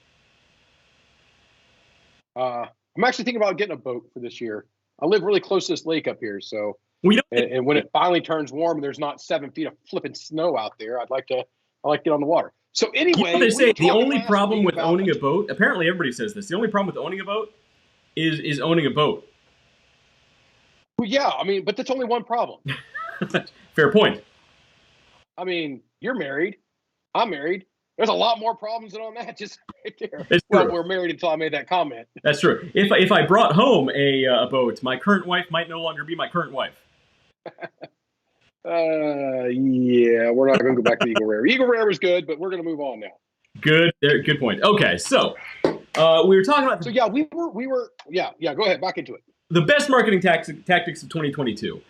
S3: I'm actually thinking about getting a boat for this year. I live really close to this lake up here, so
S2: We don't.
S3: and when it finally turns warm and there's not 7 feet of flipping snow out there, I like to get on the water. So anyway,
S2: They say
S3: we
S2: the
S3: talked
S2: only
S3: last
S2: problem
S3: week
S2: with
S3: about-
S2: owning a boat. Apparently, everybody says this. The only problem with owning a boat is owning a boat.
S3: Well, yeah, I mean, but that's only one problem.
S2: Fair point.
S3: I mean, you're married. I'm married. There's a lot more problems than on that just right there.
S2: It's
S3: Well,
S2: true.
S3: we're married until I made that comment.
S2: That's true. If I brought home a boat, my current wife might no longer be my current wife.
S3: Yeah, we're not going to go back to Eagle Rare. Eagle Rare was good, but we're going to move on now.
S2: Good point. Okay, so we were talking about
S3: So yeah, we were. Yeah. Go ahead, back into it.
S2: the best marketing tactics of 2022.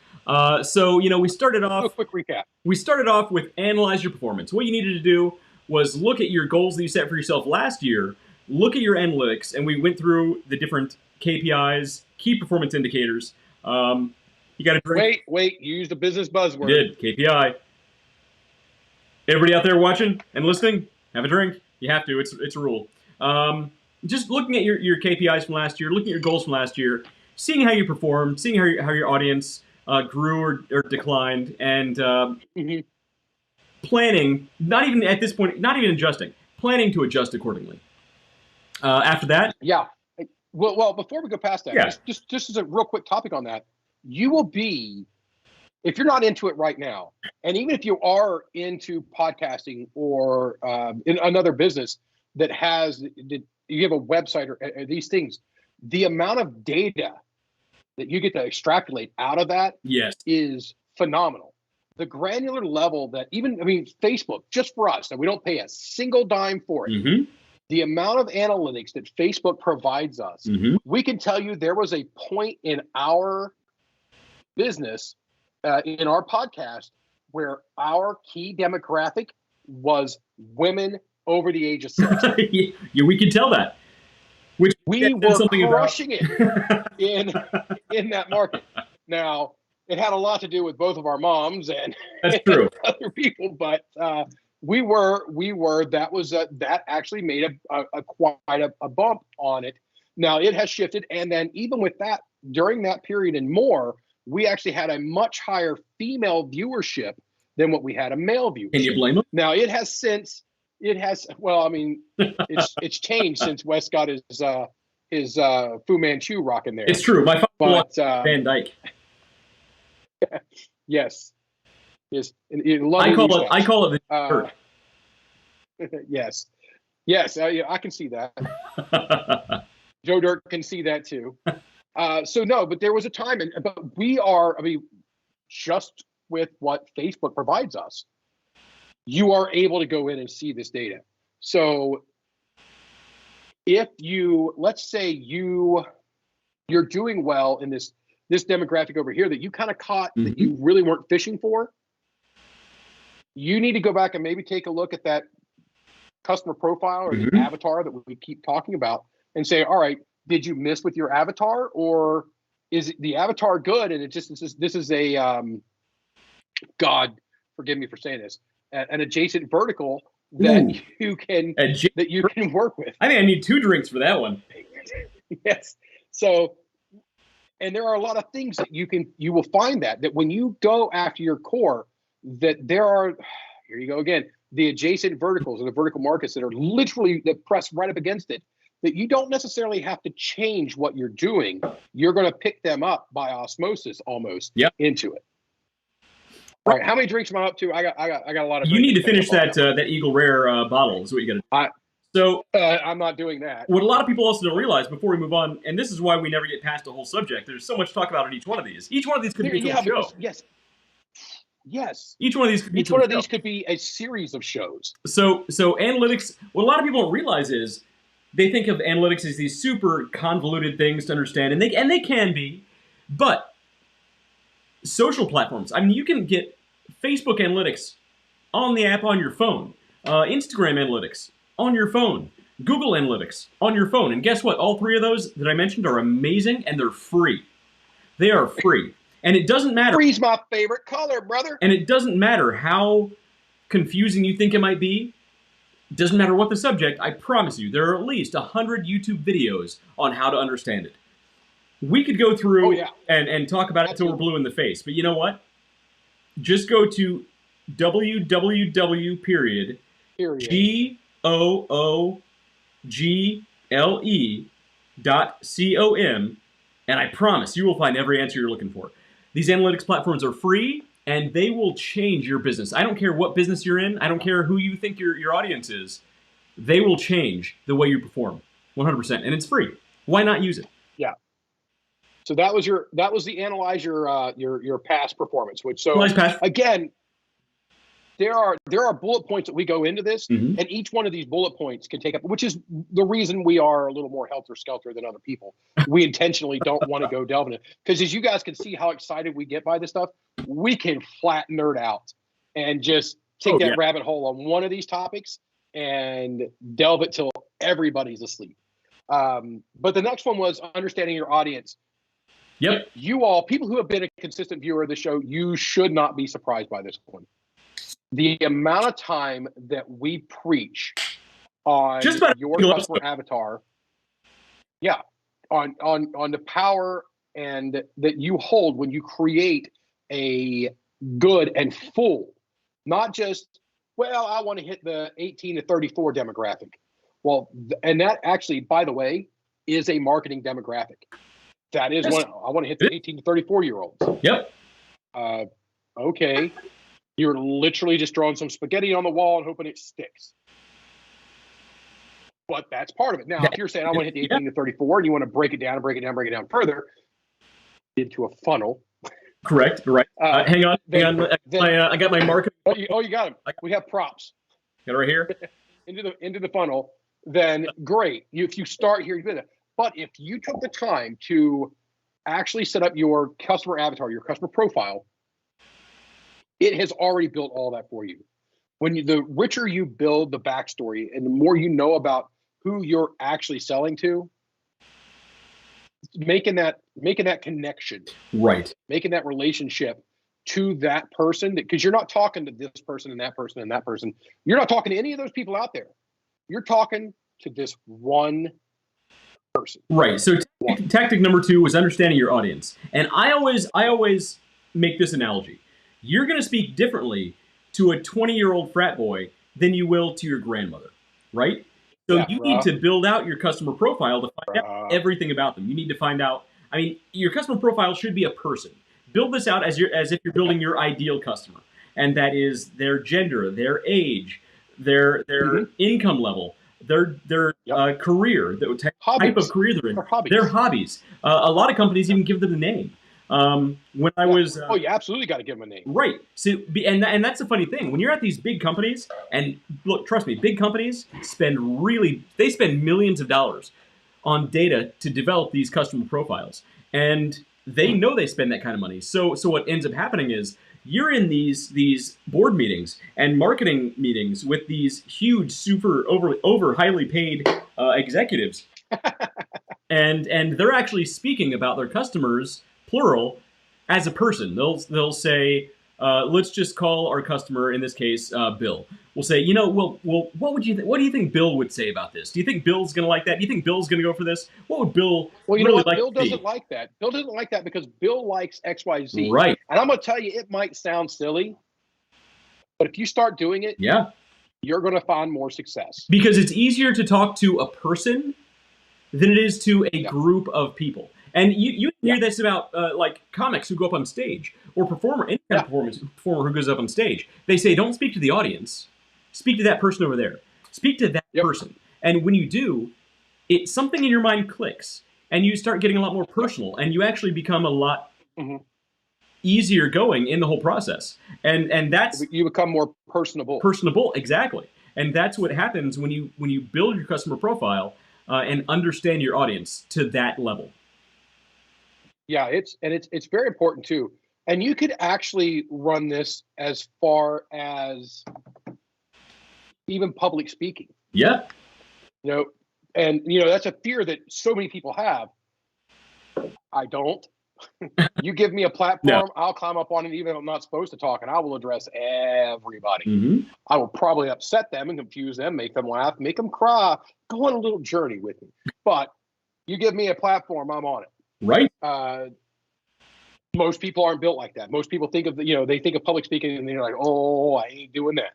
S2: So we started
S3: A
S2: off.
S3: quick recap.
S2: We started off with analyze your performance. What you needed to do was look at your goals that you set for yourself last year, look at your analytics, and we went through the different KPIs, key performance indicators. You got to drink.
S3: Wait. You used a business buzzword.
S2: Did KPI. Everybody out there watching and listening, have a drink. You have to. It's a rule. Just looking at your KPIs from last year, looking at your goals from last year, seeing how you performed, seeing how your audience grew or declined, and
S3: Mhm.
S2: planning. Not even at this point, not even adjusting. Planning to adjust accordingly. After that,
S3: Yeah. Well, before we go past that,
S2: Yeah.
S3: just as a real quick topic on that, you will be, if you're not into it right now, and even if you are into podcasting or in another business that you have a website or these things, the amount of data that you get to extrapolate out of that
S2: Yes.
S3: is phenomenal. The granular level that Facebook, just for us, and we don't pay a single dime for it.
S2: Mm-hmm.
S3: The amount of analytics that Facebook provides us,
S2: Mm-hmm.
S3: we can tell you there was a point in our business, in our podcast, where our key demographic was women over the age of 60.
S2: Yeah, we can tell that. Which
S3: We
S2: said
S3: were
S2: something
S3: crushing
S2: about...
S3: it in that market. Now, it had a lot to do with both of our moms and
S2: That's true.
S3: other people, but we were that actually made quite a bump on it. Now it has shifted, and then even with that, during that period and more, we actually had a much higher female viewership than what we had a male viewership.
S2: Can you blame them?
S3: Now it's changed since Wes got his Fu Manchu rocking there.
S2: It's true. My father
S3: But
S2: Van Dyke.
S3: yes.
S2: I call it the Dirt.
S3: Yes. Yeah, I can see that. Joe Dirt can see that too. So no, but there was a time, but just with what Facebook provides us, you are able to go in and see this data. So if let's say you're doing well in this demographic over here that you kind of caught,
S2: Mm-hmm.
S3: that you really weren't fishing for, you need to go back and maybe take a look at that customer profile or
S2: Mm-hmm.
S3: the avatar that we keep talking about and say, all right, did you miss with your avatar, or is the avatar good? And this is a, God, forgive me for saying this, an adjacent vertical that you can work with.
S2: I think I need 2 drinks for that one.
S3: Yes. So, and there are a lot of things that you will find that when you go after your core, that there are, here you go again, the adjacent verticals or the vertical markets that are literally that press right up against it, that you don't necessarily have to change what you're doing. You're going to pick them up by osmosis almost into it. All right, how many drinks am I up to? I got a lot of.
S2: You need to finish that Eagle Rare bottle. Is what you got to do. So
S3: I'm not doing that.
S2: What a lot of people also don't realize before we move on, and this is why we never get past a whole subject. There's so much to talk about in each one of these. Each one of these could be a show.
S3: Yes.
S2: Each one of these could be
S3: these could be a series of shows.
S2: So analytics. What a lot of people don't realize is they think of analytics as these super convoluted things to understand, and they can be, but social platforms. I mean, you can get Facebook analytics on the app on your phone, Instagram analytics on your phone, Google analytics on your phone, and guess what? All 3 of those that I mentioned are amazing, and they're free. They are free, and it doesn't matter.
S3: Free's my favorite color, brother.
S2: And it doesn't matter how confusing you think it might be. It doesn't matter what the subject. I promise you, there are at least 100 YouTube videos on how to understand it. We could go through and talk about it until we're blue in the face, but you know what? Just go to www.google.com, and I promise you will find every answer you're looking for. These analytics platforms are free, and they will change your business. I don't care what business you're in. I don't care who you think your audience is. They will change the way you perform, 100%, and it's free. Why not use it?
S3: Yeah. So that was the analyze your past performance. Again, there are bullet points that we go into this, and each one of these bullet points can take up, which is the reason we are a little more helter-skelter than other people. We intentionally don't want to go delve into it, because as you guys can see how excited we get by this stuff, we can flat nerd out and just take that rabbit hole on one of these topics and delve it till everybody's asleep. But the next one was understanding your audience.
S2: Yep.
S3: You all, people who have been a consistent viewer of the show, you should not be surprised by this one. The amount of time that we preach on your customer avatar, on the power and that you hold when you create a good and full, not just, well, I want to hit the 18 to 34 demographic. Well, and that actually, by the way, is a marketing demographic. That is one. I want to hit the 18 to 34 year olds.
S2: Yep.
S3: Okay. You're literally just throwing some spaghetti on the wall and hoping it sticks. But that's part of it. Now, if you're saying I want to hit the 18 to 34 and you want to break it down further, into a funnel.
S2: Correct. Right. Hang on. I got my market.
S3: You got them. We have props.
S2: Got it right here.
S3: into the funnel. Then great. If you start here, you do that. But if you took the time to actually set up your customer avatar, your customer profile, it has already built all that for you. The richer you build the backstory and the more you know about who you're actually selling to, making that connection,
S2: right,
S3: making that relationship to that person, because you're not talking to this person and that person and that person. You're not talking to any of those people out there. You're talking to this one person.
S2: Right. So tactic number 2 was understanding your audience. And I always make this analogy. You're going to speak differently to a 20-year-old frat boy than you will to your grandmother, right? So you need to build out your customer profile to find out everything about them. You need to find out, I mean, your customer profile should be a person. Build this out as if you're building your ideal customer. And that is their gender, their age, their income level, their career, the type of career they're in, their hobbies. A lot of companies even give them a name. When I was
S3: you absolutely got to give them a name,
S2: right? So and that's the funny thing, when you're at these big companies, and look, trust me, big companies spend millions of dollars on data to develop these customer profiles, and they know they spend that kind of money. So what ends up happening is you're in these board meetings and marketing meetings with these huge, super over highly paid executives, and they're actually speaking about their customers, plural, as a person. They'll say, let's just call our customer, in this case, Bill. We'll say, well, what do you think Bill would say about this? Do you think Bill's going to like that? Do you think Bill's going to go for this? What would Bill really like?
S3: Bill doesn't like that. Bill doesn't like that because Bill likes XYZ.
S2: Right.
S3: And I'm going to tell you, it might sound silly, but if you start doing it, you're going to find more success.
S2: Because it's easier to talk to a person than it is to a group of people. And you hear this about like comics who go up on stage, or any kind of performer who goes up on stage. They say, don't speak to the audience. Speak to that person over there. Speak to that person. And when you do, something in your mind clicks, and you start getting a lot more personal, and you actually become a lot easier going in the whole process. And that's,
S3: you become more personable.
S2: Personable, exactly. And that's what happens when you build your customer profile and understand your audience to that level.
S3: Yeah, it's very important too. And you could actually run this as far as even public speaking.
S2: Yeah.
S3: That's a fear that so many people have. I don't. You give me a platform, I'll climb up on it even if I'm not supposed to talk, and I will address everybody. I will probably upset them and confuse them, make them laugh, make them cry, go on a little journey with me. But you give me a platform, I'm on it.
S2: Right.
S3: Most people aren't built like that. Most people think of they think of public speaking and they're like, oh, I ain't doing that.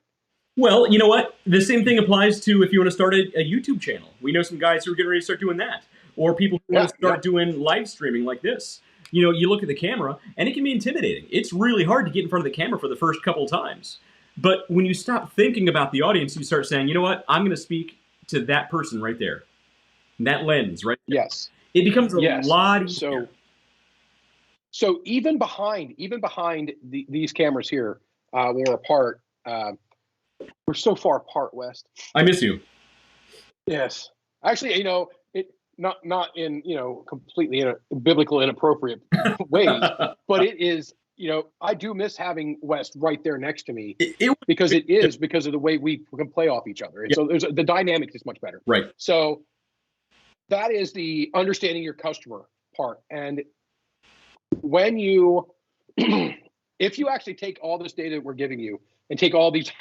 S2: Well, you know what? The same thing applies to if you want to start a YouTube channel. We know some guys who are getting ready to start doing that, or people who want to start doing live streaming like this. You look at the camera and it can be intimidating. It's really hard to get in front of the camera for the first couple of times. But when you stop thinking about the audience, you start saying, you know what? I'm going to speak to that person right there. That lens right there.
S3: Yes.
S2: It becomes a lot easier.
S3: So even behind these cameras here, when we're apart, we're so far apart, West.
S2: I miss you.
S3: Yes. Actually, it not in, completely in a biblical inappropriate ways, but it is, I do miss having West right there next to me because of the way we can play off each other. And so the dynamic is much better.
S2: Right.
S3: So that is the understanding your customer part. And when if you actually take all this data that we're giving you and take all these,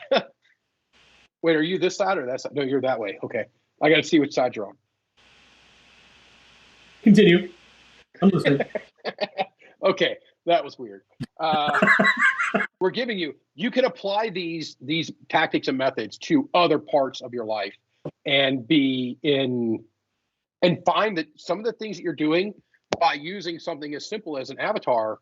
S3: wait, are you this side or that side? No, you're that way. Okay. I got to see which side you're on.
S2: Continue. I'm listening.
S3: Okay. That was weird. We're giving you can apply these tactics and methods to other parts of your life and find that some of the things that you're doing by using something as simple as an avatar,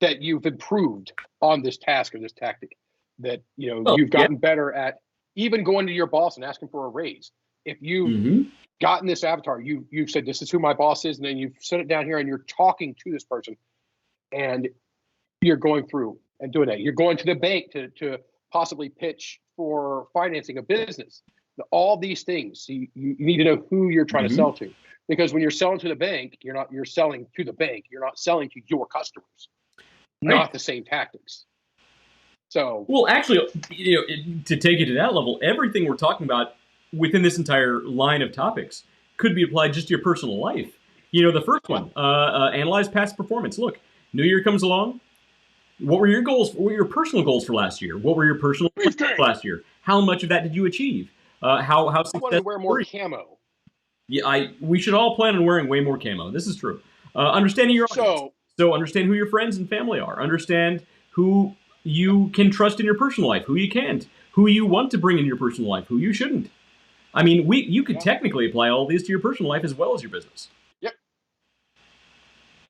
S3: that you've improved on this task or this tactic, that you've gotten better at, even going to your boss and asking for a raise. If you've
S2: Mm-hmm.
S3: gotten this avatar, you've said this is who my boss is, and then you've set it down here and you're talking to this person, and you're going through and doing that. You're going to the bank to possibly pitch for financing a business. All these things, you need to know who you're trying to sell to, because when you're selling to the bank, you're selling to the bank. You're not selling to your customers.
S2: Right.
S3: Not the same tactics. So,
S2: Well, actually, to take it to that level, everything we're talking about within this entire line of topics could be applied just to your personal life. The first one, analyze past performance. Look, New Year comes along. What were your goals? What were your personal goals for last year? What were your personal goals for last year? How much of that did you achieve? How
S3: I
S2: successful
S3: wanted to wear more
S2: were you?
S3: camo.
S2: Yeah, we should all plan on wearing way more camo. This is true. Understanding your audience. So understand who your friends and family are. Understand who you can trust in your personal life, who you can't, who you want to bring into your personal life, who you shouldn't. I mean, you could technically apply all these to your personal life as well as your business.
S3: Yep.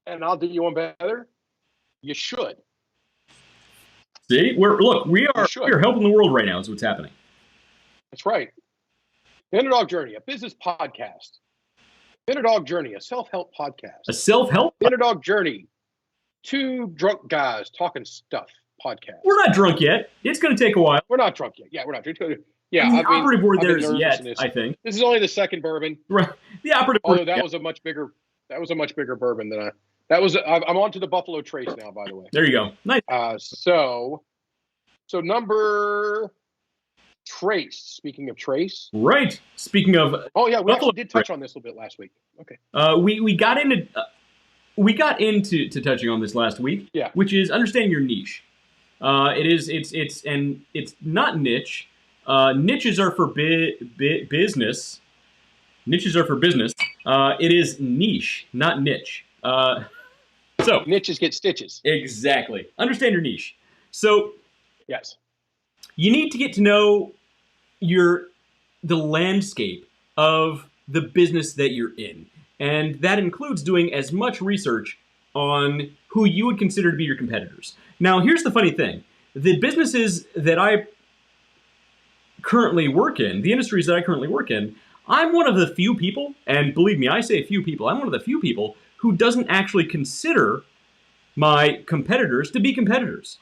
S3: And I'll do you one better. You should.
S2: See, we are helping the world right now. Is what's happening.
S3: That's right. The Underdog Journey, a business podcast. The Underdog Journey, a self-help podcast.
S2: A self-help.
S3: The Underdog Journey, two drunk guys talking stuff podcast.
S2: We're not drunk yet. It's going to take a while.
S3: We're not drunk yet. Yeah, we're not drunk. Yeah,
S2: the operative word
S3: I've
S2: there
S3: been
S2: is
S3: nervous
S2: yet.
S3: in this.
S2: I think.
S3: This is only the second bourbon.
S2: Right. The operative
S3: Although
S2: word.
S3: that
S2: yet.
S3: was a much bigger. That was a much bigger bourbon than I. That was. I'm on to the Buffalo Trace now. By the way.
S2: There you go. Nice.
S3: So number Trace. Speaking of Trace.
S2: Right. Speaking of.
S3: Oh yeah, we
S2: Buffalo
S3: actually did touch on this a little bit last week. Okay.
S2: We got into touching on this last week.
S3: Yeah.
S2: Which is understanding your niche. It's not niche. Niches are for business. Niches are for business. It is niche, not niche. So
S3: Niches get stitches.
S2: exactly. Understand your niche. So
S3: Yes.
S2: you need to get to know the landscape of the business that you're in. And that includes doing as much research on who you would consider to be your competitors. Now, here's the funny thing. The businesses that I currently work in, the industries that I currently work in, I'm one of the few people, and believe me, I say few people, I'm one of the few people who doesn't actually consider my competitors to be competitors.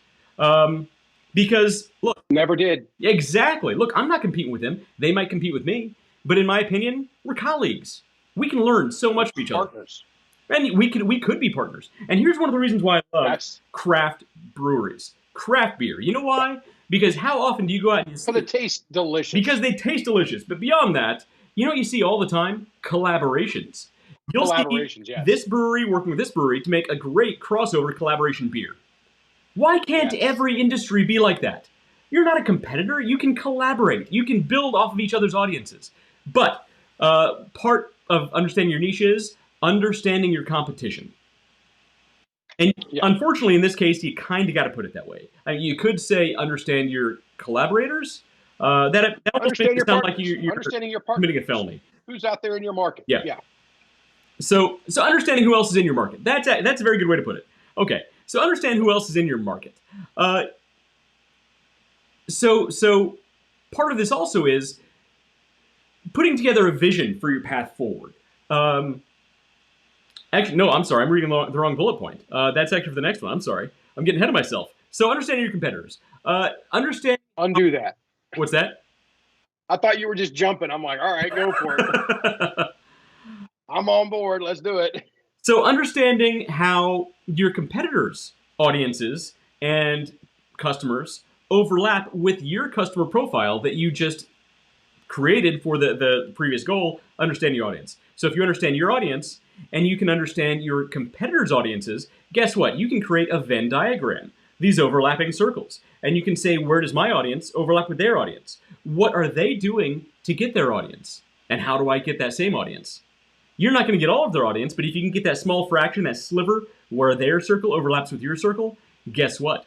S2: Because, look.
S3: Never did.
S2: Exactly. Look, I'm not competing with them. They might compete with me. But in my opinion, we're colleagues. We can learn so much from each other.
S3: Partners.
S2: And we could be partners. And here's one of the reasons why I love craft breweries. Craft beer. You know why? Because how often do you go out and
S3: So they taste delicious.
S2: Because they taste delicious. But beyond that, you know what you see all the time? Collaborations. You'll see
S3: yes.
S2: this brewery working with this brewery to make a great crossover collaboration beer. Why can't every industry be like that? You're not a competitor. You can collaborate. You can build off of each other's audiences. But part of understanding your niche is understanding your competition. And unfortunately, in this case, you kind of got to put it that way. I mean, you could say understand your collaborators. That almost makes it sound like you're
S3: understanding your partners.
S2: committing a felony.
S3: Who's out there in your market?
S2: Yeah. So understanding who else is in your market. That's a very good way to put it. Okay. So understand who else is in your market. So part of this also is putting together a vision for your path forward. Actually, no, I'm sorry. I'm reading the wrong bullet point. That's actually for the next one. I'm sorry. I'm getting ahead of myself. So understanding your competitors.
S3: Undo that.
S2: What's that?
S3: I thought you were just jumping. I'm like, all right, go for it. I'm on board. Let's do it.
S2: So understanding how your competitors' audiences and customers overlap with your customer profile that you just created for the previous goal, understand your audience. So if you understand your audience and you can understand your competitors' audiences, guess what? You can create a Venn diagram, these overlapping circles. And you can say, where does my audience overlap with their audience? What are they doing to get their audience? And how do I get that same audience? You're not going to get all of their audience, but if you can get that small fraction, that sliver, where their circle overlaps with your circle, guess what?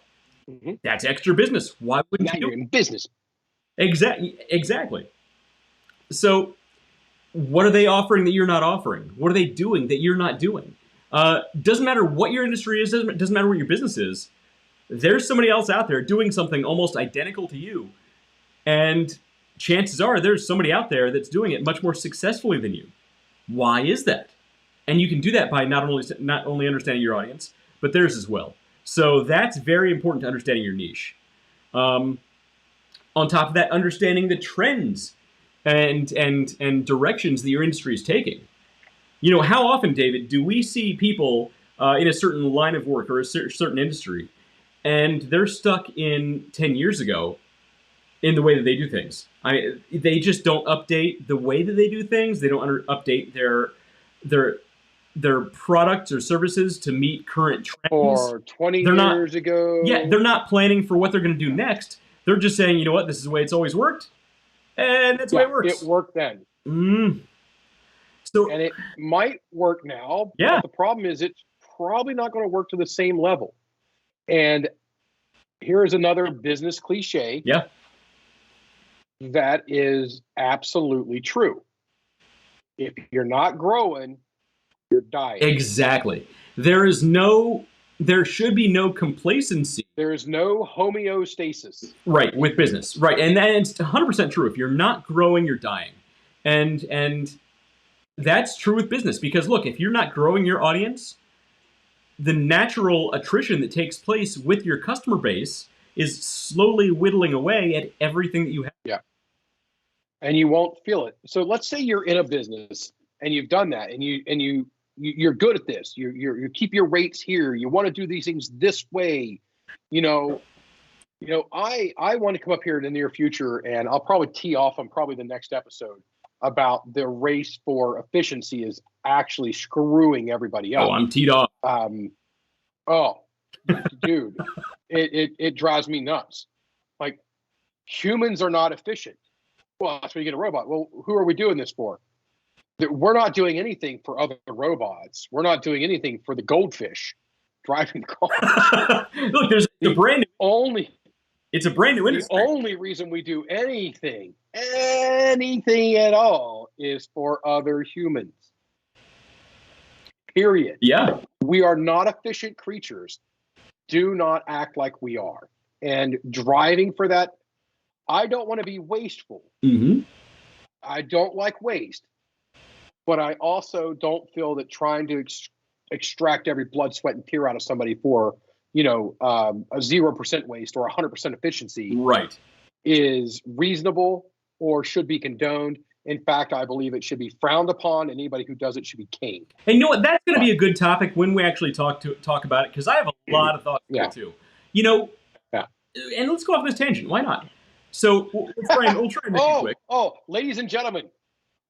S2: Mm-hmm. That's extra business. Why wouldn't
S3: you? You're in business.
S2: Exactly. So what are they offering that you're not offering? What are they doing that you're not doing? Doesn't matter what your industry is, doesn't matter what your business is. There's somebody else out there doing something almost identical to you. And chances are there's somebody out there that's doing it much more successfully than you. Why is that? And you can do that by not only understanding your audience, but theirs as well. So that's very important to understanding your niche. On top of that, understanding the trends and directions that your industry is taking. You know, how often, David, do we see people in a certain line of work or a certain industry, and they're stuck in 10 years ago in the way that they do things? They just don't update the way that they do things. They don't update their products or services to meet current trends.
S3: Or 20 years ago.
S2: Yeah, they're not planning for what they're going to do next. They're just saying, you know what, this is the way it's always worked, and that's the way it works.
S3: It worked then.
S2: So,
S3: and it might work now.
S2: Yeah.
S3: But the problem is it's probably not going to work to the same level. And here's another business cliche.
S2: Yeah.
S3: That is absolutely true. If you're not growing, you're dying.
S2: Exactly. There should be no complacency.
S3: There's no homeostasis.
S2: Right, with business. Right, and it's 100% true. If you're not growing, you're dying. And that's true with business, because look, if you're not growing your audience, the natural attrition that takes place with your customer base is slowly whittling away at everything that you have.
S3: Yeah. And you won't feel it. So let's say you're in a business and you've done that, and you're good at this. You keep your rates here. You want to do these things this way. I want to come up here in the near future, and I'll probably tee off on probably the next episode about the race for efficiency is actually screwing everybody up.
S2: Oh, I'm teed off.
S3: Dude, it drives me nuts. Like, humans are not efficient. Well, that's when you get a robot. Well, who are we doing this for? We're not doing anything for other robots. We're not doing anything for the goldfish driving the car.
S2: Look, there's a brand new. It's a brand new industry.
S3: The only reason we do anything at all, is for other humans. Period.
S2: Yeah.
S3: We are not efficient creatures. Do not act like we are. And driving for that, I don't want to be wasteful.
S2: Mm-hmm.
S3: I don't like waste. But I also don't feel that trying to extract every blood, sweat, and tear out of somebody for, a 0% waste or 100% efficiency,
S2: right,
S3: is reasonable or should be condoned. In fact, I believe it should be frowned upon, and anybody who does it should be caned.
S2: And you know what? That's going to be a good topic when we actually talk about it, because I have a lot of thoughts there too. Yeah. And let's go off this tangent. Why not? So we'll try and make it quick.
S3: Ladies and gentlemen,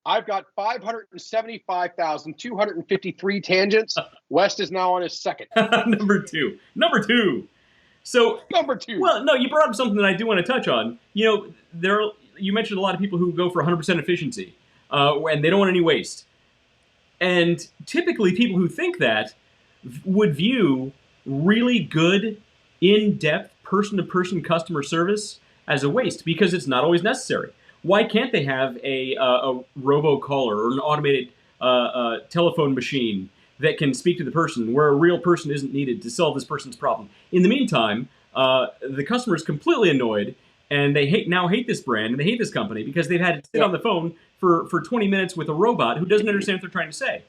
S3: I've got 575,253 tangents. West is now on his second.
S2: Number two. So
S3: number two.
S2: Well, no, you brought up something that I do want to touch on. You mentioned a lot of people who go for 100% efficiency, and they don't want any waste. And typically, people who think that would view really good, in-depth, person-to-person customer service as a waste, because it's not always necessary. Why can't they have a robocaller or an automated telephone machine that can speak to the person where a real person isn't needed to solve this person's problem? In the meantime, the customer is completely annoyed, and they hate this brand, and they hate this company because they've had to sit on the phone for 20 minutes with a robot who doesn't understand what they're trying to say.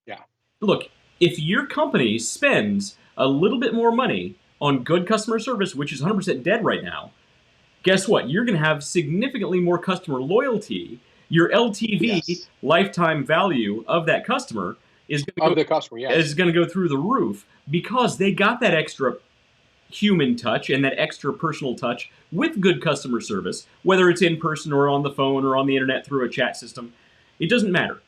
S3: Yeah.
S2: Look, if your company spends a little bit more money on good customer service, which is 100% dead right now, guess what? You're going to have significantly more customer loyalty. Your LTV, lifetime value of that customer, is going to go through the roof, because they got that extra human touch and that extra personal touch with good customer service, whether it's in person or on the phone or on the internet through a chat system. It doesn't matter.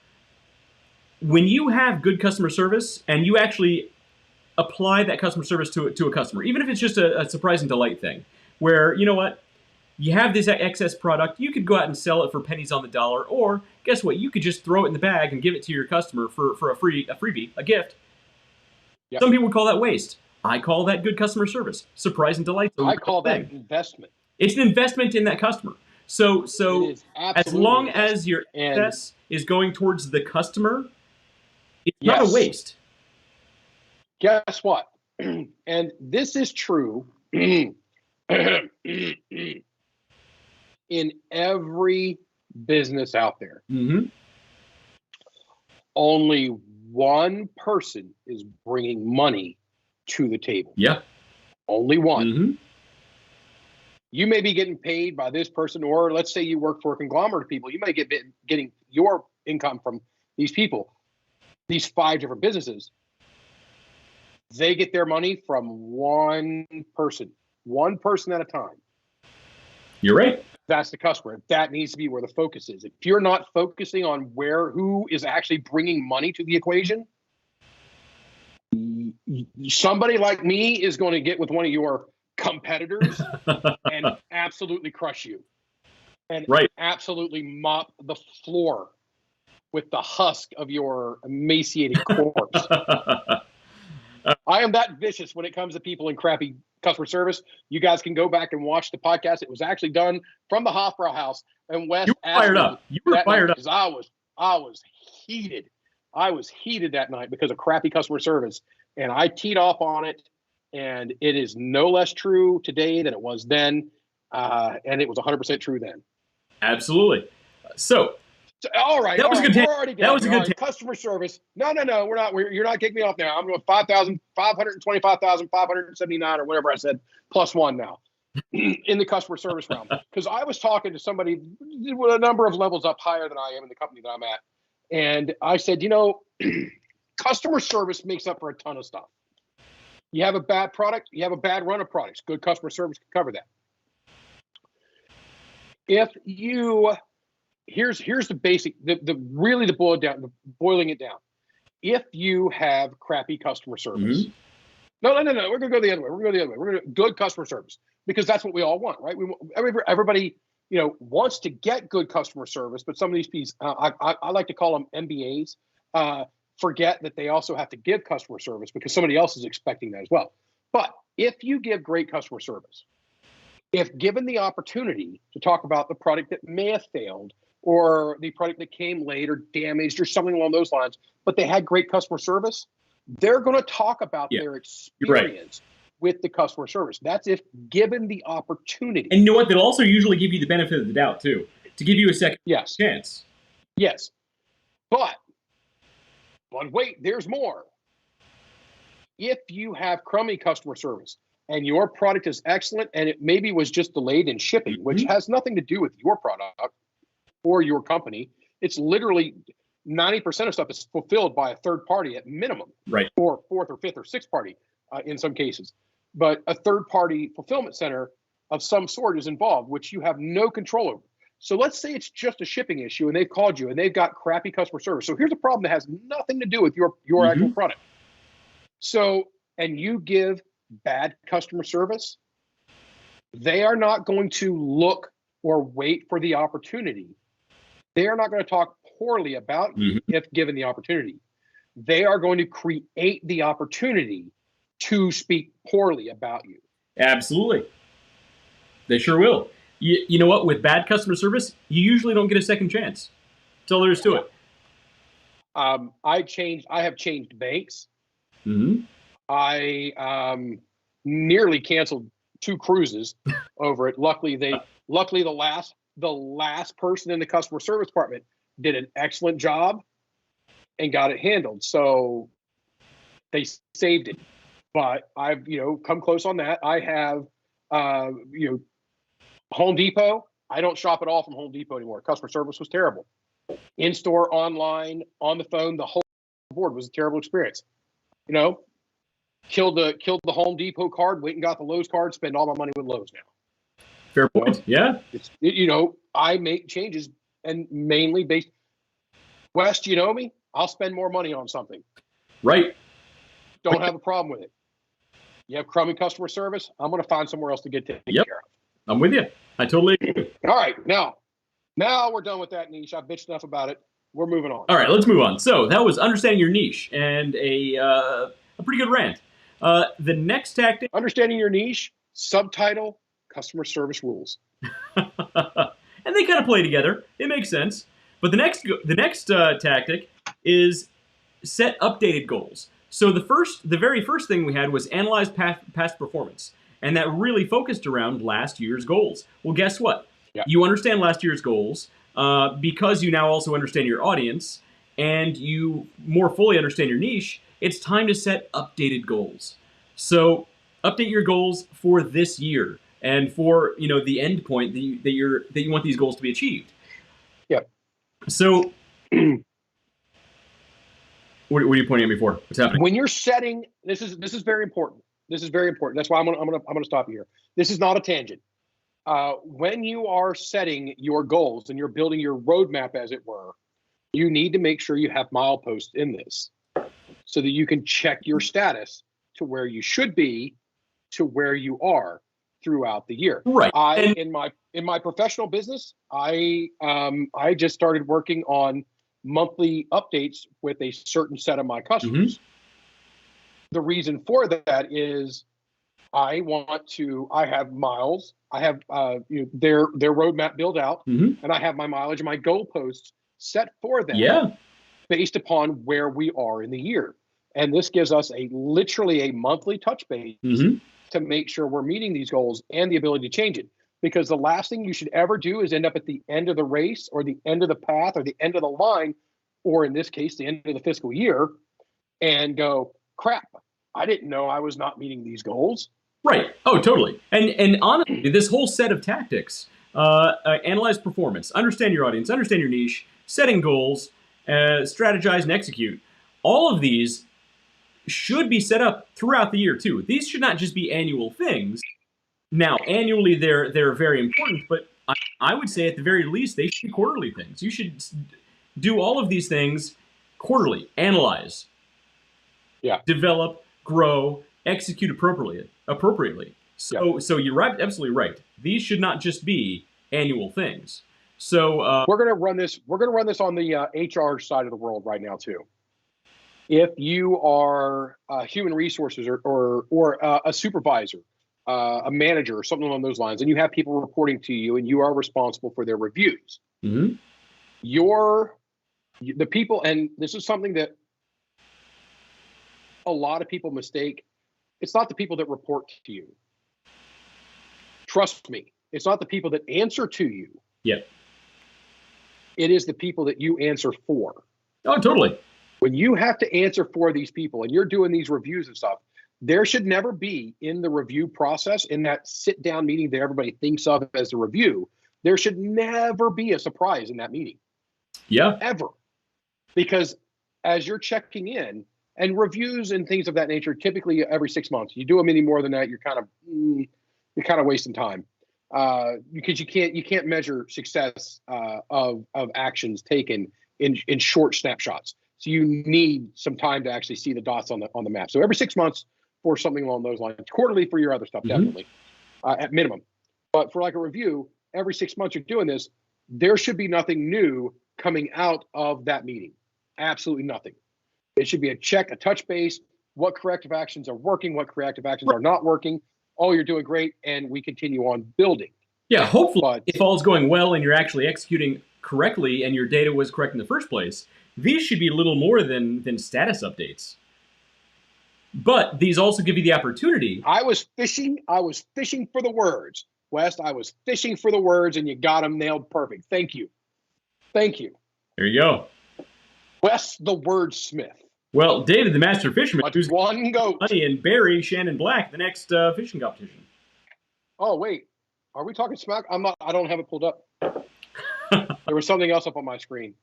S2: When you have good customer service and you actually apply that customer service to a customer, even if it's just a surprise and delight thing, where, you know what, you have this excess product, you could go out and sell it for pennies on the dollar, or guess what, you could just throw it in the bag and give it to your customer for a freebie, a gift. Yep. Some people would call that waste. I call that good customer service. Surprise and delight.
S3: I call that investment.
S2: It's an investment in that customer. So as long as your excess is going towards the customer, it's not a waste.
S3: Guess what? And this is true. in every business out there,
S2: Mm-hmm.
S3: only one person is bringing money to the table.
S2: Yeah.
S3: Only one.
S2: Mm-hmm.
S3: You may be getting paid by this person, or let's say you work for a conglomerate of people. You might get getting your income from these people, these 5 different businesses. They get their money from one person at a time.
S2: You're right.
S3: That's the customer. That needs to be where the focus is. If you're not focusing on who is actually bringing money to the equation, somebody like me is going to get with one of your competitors and absolutely crush you and
S2: Right.
S3: absolutely mop the floor with the husk of your emaciated corpse. I am that vicious when it comes to people in crappy customer service. You guys can go back and watch the podcast. It was actually done from the Hofbrau house, and Wes
S2: You were
S3: asked
S2: fired
S3: me
S2: up. You were
S3: that
S2: fired
S3: night
S2: up.
S3: because I was heated. I was heated that night because of crappy customer service, and I teed off on it. And it is no less true today than it was then, and it was 100% true then.
S2: Absolutely. So
S3: All right,
S2: That was a good
S3: we're
S2: take.
S3: already
S2: That
S3: done.
S2: was a
S3: All
S2: good
S3: right,
S2: take.
S3: customer service. No, we're not. You're not kicking me off now. I'm going 5,525,579 or whatever I said, plus one now in the customer service realm. Because I was talking to somebody with a number of levels up higher than I am in the company that I'm at. And I said, customer service makes up for a ton of stuff. You have a bad product, you have a bad run of products. Good customer service can cover that. If you here's the basic, the boiling it down. If you have crappy customer service, no, we're gonna go the other way. We're gonna do good customer service because that's what we all want, right? Everybody, wants to get good customer service, but some of these people, I like to call them MBAs, forget that they also have to give customer service because somebody else is expecting that as well. But if you give great customer service, if given the opportunity to talk about the product that may have failed or the product that came late or damaged or something along those lines, but they had great customer service, they're going to talk about their experience with the customer service. That's if given the opportunity.
S2: And you know what? They'll also usually give you the benefit of the doubt, too, to give you a second chance.
S3: Yes. But wait, there's more. If you have crummy customer service and your product is excellent and it maybe was just delayed in shipping, which has nothing to do with your product or your company, it's literally 90% of stuff is fulfilled by a third party at minimum,
S2: right?
S3: Or fourth or fifth or sixth party in some cases. But a third party fulfillment center of some sort is involved, which you have no control over. So let's say it's just a shipping issue and they've called you and they've got crappy customer service. So here's a problem that has nothing to do with your actual product. So, and you give bad customer service, they are not going to look or wait for the opportunity. They are not going to talk poorly about you if given the opportunity. They are going to create the opportunity to speak poorly about you.
S2: Absolutely. They sure will. You know what? With bad customer service, you usually don't get a second chance. That's all there is to it.
S3: I have changed banks. I nearly canceled 2 cruises over it. Luckily, the last person in the customer service department did an excellent job and got it handled. So they saved it. But I've come close on that. I have Home Depot. I don't shop at all from Home Depot anymore. Customer service was terrible. In store, online, on the phone, the whole board was a terrible experience. Killed the Home Depot card, went and got the Lowe's card, spend all my money with Lowe's now.
S2: Fair point. Yeah.
S3: I make changes and mainly based. West, you know me, I'll spend more money on something.
S2: Right.
S3: Don't have a problem with it. You have crummy customer service, I'm going to find somewhere else to get taken care of.
S2: I'm with you. I totally agree.
S3: All right. Now we're done with that niche. I've bitched enough about it. We're moving on.
S2: All right, let's move on. So that was understanding your niche and a pretty good rant. The next tactic.
S3: Understanding your niche, subtitle, customer service rules.
S2: And they kind of play together. It makes sense. But the next tactic is set updated goals. So the very first thing we had was analyze past performance. And that really focused around last year's goals. Well, guess what?
S3: Yeah.
S2: You understand last year's goals because you now also understand your audience and you more fully understand your niche. It's time to set updated goals. So update your goals for this year and for the end point that you want these goals to be achieved.
S3: Yep.
S2: So what are you pointing at me for? What's happening?
S3: When you're setting, this is very important. This is very important. That's why I'm gonna stop you here. This is not a tangent. When you are setting your goals and you're building your roadmap, as it were, you need to make sure you have mileposts in this so that you can check your status to where you should be to where you are throughout the year.
S2: Right.
S3: In my professional business, I just started working on monthly updates with a certain set of my customers.
S2: Mm-hmm.
S3: The reason for that is I have miles, I have their roadmap built out,
S2: Mm-hmm.
S3: and I have my mileage and my goalposts set for them.
S2: Yeah.
S3: Based upon where we are in the year. And this gives us literally a monthly touch base
S2: Mm-hmm.
S3: to make sure we're meeting these goals and the ability to change it. Because the last thing you should ever do is end up at the end of the race or the end of the path or the end of the line, or in this case, the end of the fiscal year, and go, crap, I didn't know I was not meeting these goals.
S2: Right. Oh, totally. And honestly, this whole set of tactics, analyze performance, understand your audience, understand your niche, setting goals, strategize and execute. All of these should be set up throughout the year too. These should not just be annual things. Now, annually they're very important, but I would say at the very least they should be quarterly things. You should do all of these things quarterly. Analyze, develop, grow, execute appropriately. So you're right, absolutely right. These should not just be annual things. So
S3: we're gonna run this. We're gonna run this on the HR side of the world right now too. If you are human resources or a supervisor, a manager, or something along those lines, and you have people reporting to you, and you are responsible for their reviews,
S2: mm-hmm.
S3: The people, and this is something that a lot of people mistake. It's not the people that report to you. Trust me, it's not the people that answer to you.
S2: Yeah.
S3: It is the people that you answer for.
S2: Oh, totally.
S3: When you have to answer for these people and you're doing these reviews and stuff, there should never be in the review process, in that sit down meeting that everybody thinks of as a review, there should never be a surprise in that meeting.
S2: Yeah.
S3: Ever. Because as you're checking in, and reviews and things of that nature, typically every 6 months, you do them any more than that, you're kind of wasting time. Because you can't measure success of actions taken in short snapshots. So you need some time to actually see the dots on the map. So every 6 months for something along those lines, quarterly for your other stuff,
S2: mm-hmm.
S3: definitely, at minimum. But for like a review, every 6 months you're doing this, there should be nothing new coming out of that meeting. Absolutely nothing. It should be a check, a touch base, what corrective actions are working, what corrective actions are not working. Oh, you're doing great, and we continue on building.
S2: Yeah, hopefully, if all's going well and you're actually executing correctly and your data was correct in the first place, these should be little more than status updates. But these also give you the opportunity.
S3: I was fishing for the words, West. I was fishing for the words, and you got them nailed perfect. Thank you. Thank you.
S2: There you go.
S3: West the wordsmith.
S2: Well, David, the master fisherman, who's
S3: one goat,
S2: and Barry Shannon Black, the next fishing competition.
S3: Oh wait, are we talking smack? I'm not. I don't have it pulled up. There was something else up on my screen.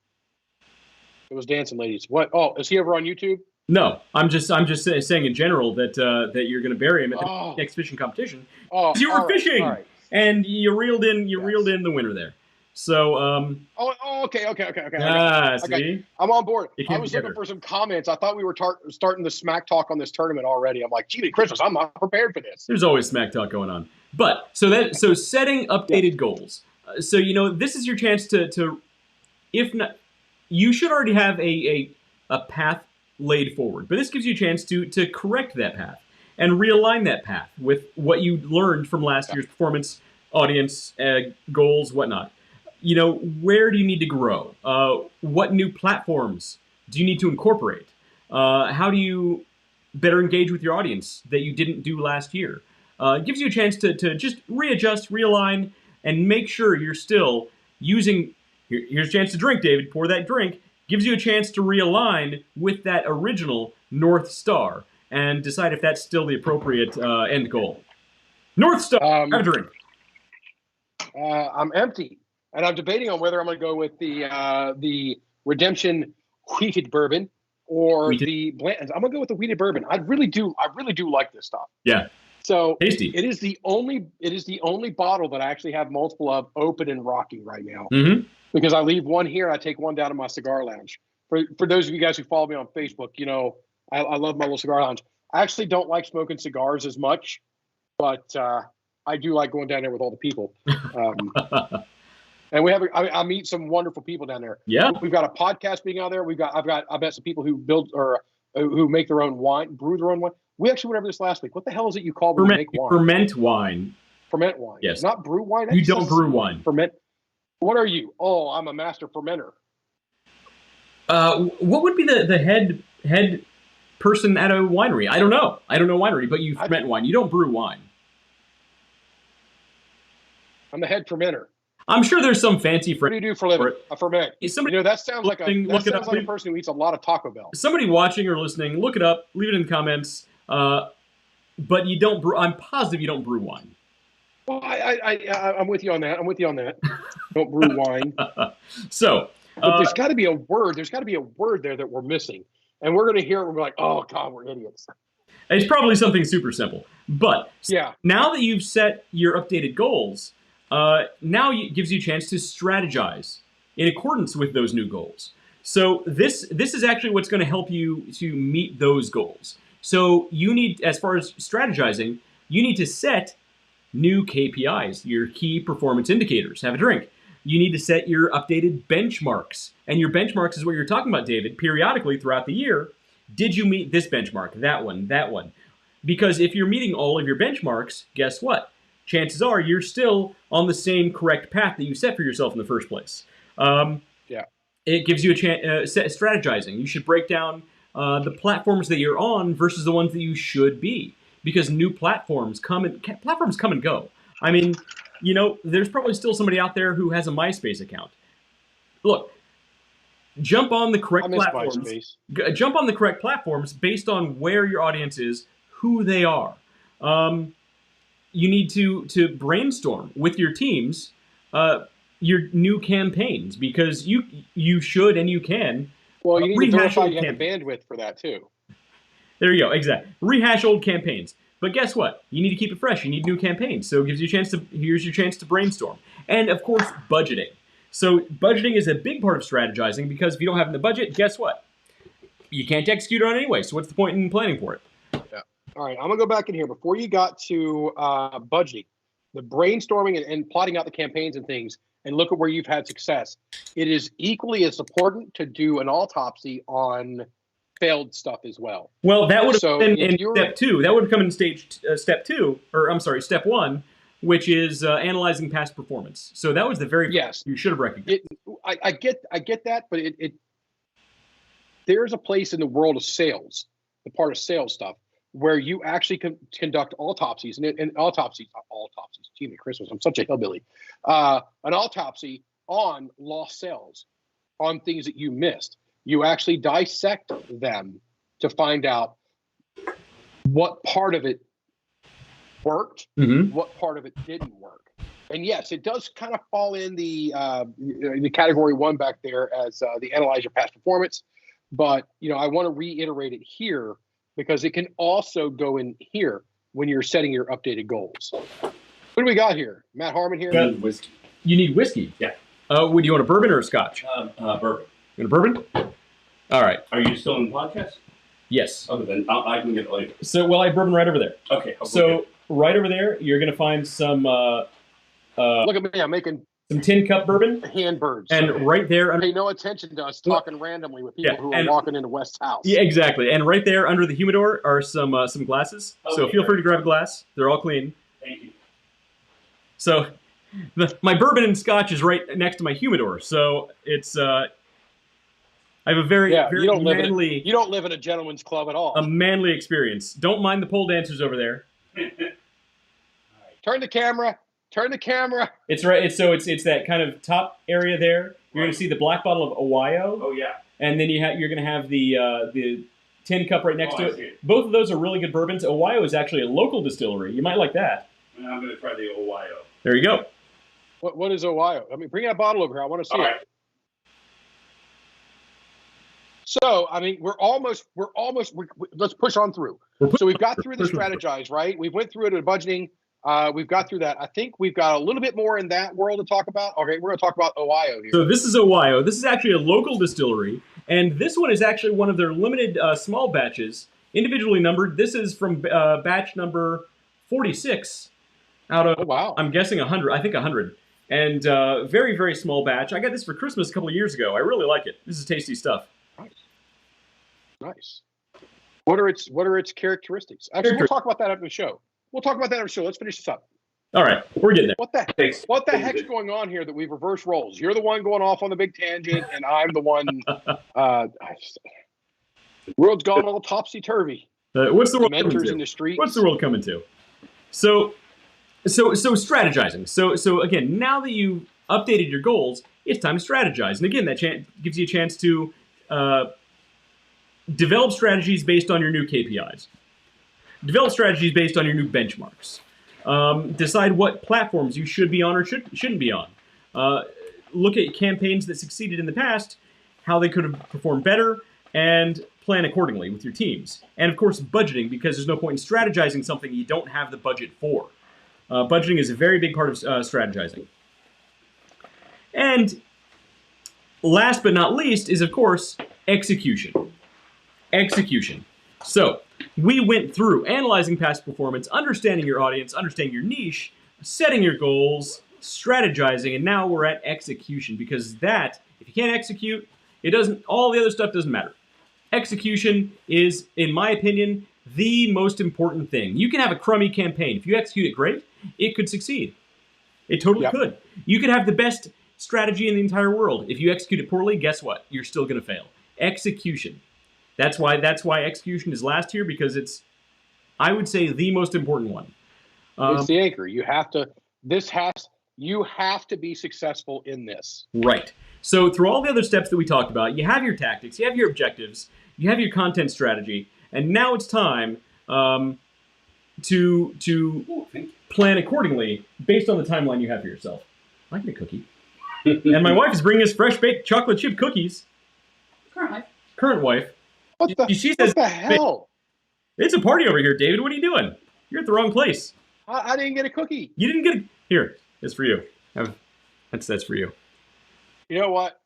S3: It was dancing ladies. What? Oh, is he ever on YouTube?
S2: No, I'm just saying in general that you're going to bury him at the next fishing competition.
S3: Oh,
S2: you were fishing,
S3: right.
S2: And you reeled in the winner there. So
S3: okay.
S2: See,
S3: I'm on board. I was
S2: together.
S3: looking for some comments. I thought we were starting the smack talk on this tournament already. I'm like, gee, Christmas, I'm not prepared for this.
S2: There's always smack talk going on. But so setting updated goals. So this is your chance to if not, you should already have a path laid forward. But this gives you a chance to correct that path and realign that path with what you learned from last year's performance, audience, goals, whatnot. Where do you need to grow? What new platforms do you need to incorporate? How do you better engage with your audience that you didn't do last year? It gives you a chance to just readjust, realign, and make sure you're still using. Here's a chance to drink, David. Pour that drink. Gives you a chance to realign with that original North Star and decide if that's still the appropriate end goal. North Star, have a drink.
S3: I'm empty, and I'm debating on whether I'm going to go with the Redemption wheated bourbon or the Blanton's. I'm going to go with the wheated bourbon. I really do like this stuff.
S2: Yeah.
S3: So
S2: tasty.
S3: It is the only bottle that I actually have multiple of open and rocking right now.
S2: Mm-hmm.
S3: Because I leave one here and I take one down to my cigar lounge. For those of you guys who follow me on Facebook, you know, I love my little cigar lounge. I actually don't like smoking cigars as much, but I do like going down there with all the people. And I meet some wonderful people down there.
S2: Yeah.
S3: We've got a podcast being out there. I've met some people who build or who make their own wine, brew their own wine. We actually went over this last week. What the hell is it you call when you make wine?
S2: Ferment wine.
S3: Ferment wine.
S2: Yes.
S3: Not brew wine.
S2: You don't brew wine.
S3: Ferment. What are you? Oh, I'm a master fermenter.
S2: What would be the head person at a winery? I don't know winery, but you ferment wine. You don't brew wine.
S3: I'm the head fermenter.
S2: I'm sure there's some fancy.
S3: What do you do for a living? I ferment.
S2: Somebody,
S3: that sounds like a person who eats a lot of Taco Bell.
S2: Somebody watching or listening, look it up. Leave it in the comments. But you don't brew. I'm positive you don't brew wine.
S3: Well, I'm with you on that. Don't brew wine.
S2: So,
S3: but there's got to be a word. There's got to be a word there that we're missing, and we're going to hear it. And we're like, oh God, we're idiots.
S2: It's probably something super simple. But
S3: yeah,
S2: now that you've set your updated goals, now it gives you a chance to strategize in accordance with those new goals. So this is actually what's going to help you to meet those goals. So you need, as far as strategizing, you need to set new KPIs, your key performance indicators. Have a drink. You need to set your updated benchmarks. And your benchmarks is what you're talking about, David. Periodically throughout the year, did you meet this benchmark, that one? Because if you're meeting all of your benchmarks, guess what? Chances are you're still on the same correct path that you set for yourself in the first place.
S3: Yeah.
S2: It gives you a chance, strategizing. You should break down the platforms that you're on versus the ones that you should be. Because new platforms come and go. I mean, you know, there's probably still somebody out there who has a MySpace account. Look, jump on the correct platforms. Jump on the correct platforms based on where your audience is, who they are. You need to brainstorm with your teams your new campaigns because you should and you can.
S3: Well, you need to verify you have the bandwidth for that too.
S2: There you go, exactly. Rehash old campaigns. But guess what? You need to keep it fresh. You need new campaigns. So it gives you a chance here's your chance to brainstorm. And of course, budgeting. So budgeting is a big part of strategizing because if you don't have the budget, guess what? You can't execute on it anyway. So what's the point in planning for it?
S3: Yeah. All right, I'm gonna go back in here. Before you got to budgeting, the brainstorming and plotting out the campaigns and things, and look at where you've had success. It is equally as important to do an autopsy on failed stuff as well.
S2: Well, that would have been in step 2. That would have come in step 2, or I'm sorry, step 1, which is analyzing past performance. So that was the very first you should have recognized.
S3: I get that, but there's a place in the world of sales, the part of sales stuff, where you actually conduct autopsies and autopsies. Gee, Christmas, I'm such a hillbilly. An autopsy on lost sales, on things that you missed. You actually dissect them to find out what part of it worked, what part of it didn't work. And yes, it does kind of fall in the category 1 back there as the analyze your past performance. But I want to reiterate it here because it can also go in here when you're setting your updated goals. What do we got here? Matt Harmon here.
S6: Whiskey.
S2: You need whiskey.
S6: Yeah.
S2: Would you want a bourbon or a scotch?
S6: Bourbon.
S2: You want a bourbon? All right.
S6: Are you still in the podcast?
S2: Yes.
S6: Okay, then I can get it later.
S2: So, I have bourbon right over there.
S6: Okay.
S2: So, right over there, you're going to find some...
S3: look at me, I'm making...
S2: some tin cup bourbon.
S3: Handbirds.
S2: And right there...
S3: Pay no attention to us talking randomly with people who are walking into West's house.
S2: Yeah, exactly. And right there under the humidor are some glasses. Okay, so feel free to grab a glass. They're all clean.
S6: Thank you.
S2: So my bourbon and scotch is right next to my humidor. So it's... I have a very manly...
S3: You don't live in a gentleman's club at all.
S2: A manly experience. Don't mind the pole dancers over there.
S3: Turn the camera Turn the camera.
S2: It's right. It's that kind of top area there. You're gonna see the black bottle of Ohio.
S6: Oh yeah.
S2: And then you're gonna have the tin cup right next to
S6: I see
S2: it.
S6: it.
S2: Both of those are really good bourbons. Ohio is actually a local distillery. You might like that.
S6: I'm gonna try the Ohio.
S2: There you go.
S3: What is Ohio? I mean, bring that bottle over here. I want to see
S6: All
S3: it.
S6: right.
S3: So, I mean, let's push on through. So we've got through the strategize, right? We went through it at budgeting. We've got through that. I think we've got a little bit more in that world to talk about. Okay, we're going to talk about Ohio here.
S2: So this is Ohio. This is actually a local distillery, and this one is actually one of their limited small batches, individually numbered. This is from batch number 46 out of,
S3: Oh, wow.
S2: I'm guessing 100. I think 100. And very, very small batch. I got this for Christmas a couple of years ago. I really like it. This is tasty stuff.
S3: Nice. What are its characteristics? Actually, we'll talk about that after the show. Let's finish this up.
S2: All right, we're getting there.
S3: What the heck's going on here that we've reversed roles? You're the one going off on the big tangent, and I'm the one. The world's gone all topsy-turvy.
S2: What's the world coming
S3: Mentors
S2: to?
S3: in the streets.
S2: What's the world coming to? So strategizing. So again, now that you've updated your goals, it's time to strategize. And again, that gives you a chance to develop strategies based on your new KPIs. Develop strategies based on your new benchmarks. Decide what platforms you should be on or shouldn't be on. Look at campaigns that succeeded in the past, how they could have performed better, and plan accordingly with your teams. And of course, budgeting, because there's no point in strategizing something you don't have the budget for. Budgeting is a very big part of strategizing. And last but not least is, of course, execution. Execution. So, we went through analyzing past performance, understanding your audience, understanding your niche, setting your goals, strategizing, and now we're at execution, because that, if you can't execute, all the other stuff doesn't matter. Execution is, in my opinion, the most important thing. You can have a crummy campaign. If you execute it great, it could succeed. It totally could. You could have the best strategy in the entire world. If you execute it poorly, guess what? You're still going to fail. Execution. That's why execution is last here, because it's, I would say, the most important one.
S3: It's the anchor. You have to be successful in this.
S2: Right. So through all the other steps that we talked about, you have your tactics, you have your objectives, you have your content strategy, and now it's time to plan accordingly based on the timeline you have for yourself. I get a cookie. And my wife is bringing us fresh baked chocolate chip cookies. Current wife.
S3: What the hell?
S2: It's a party over here, David. What are you doing? You're at the wrong place.
S3: I didn't get a cookie.
S2: You didn't get a... Here, it's for you. That's for you.
S3: You know what?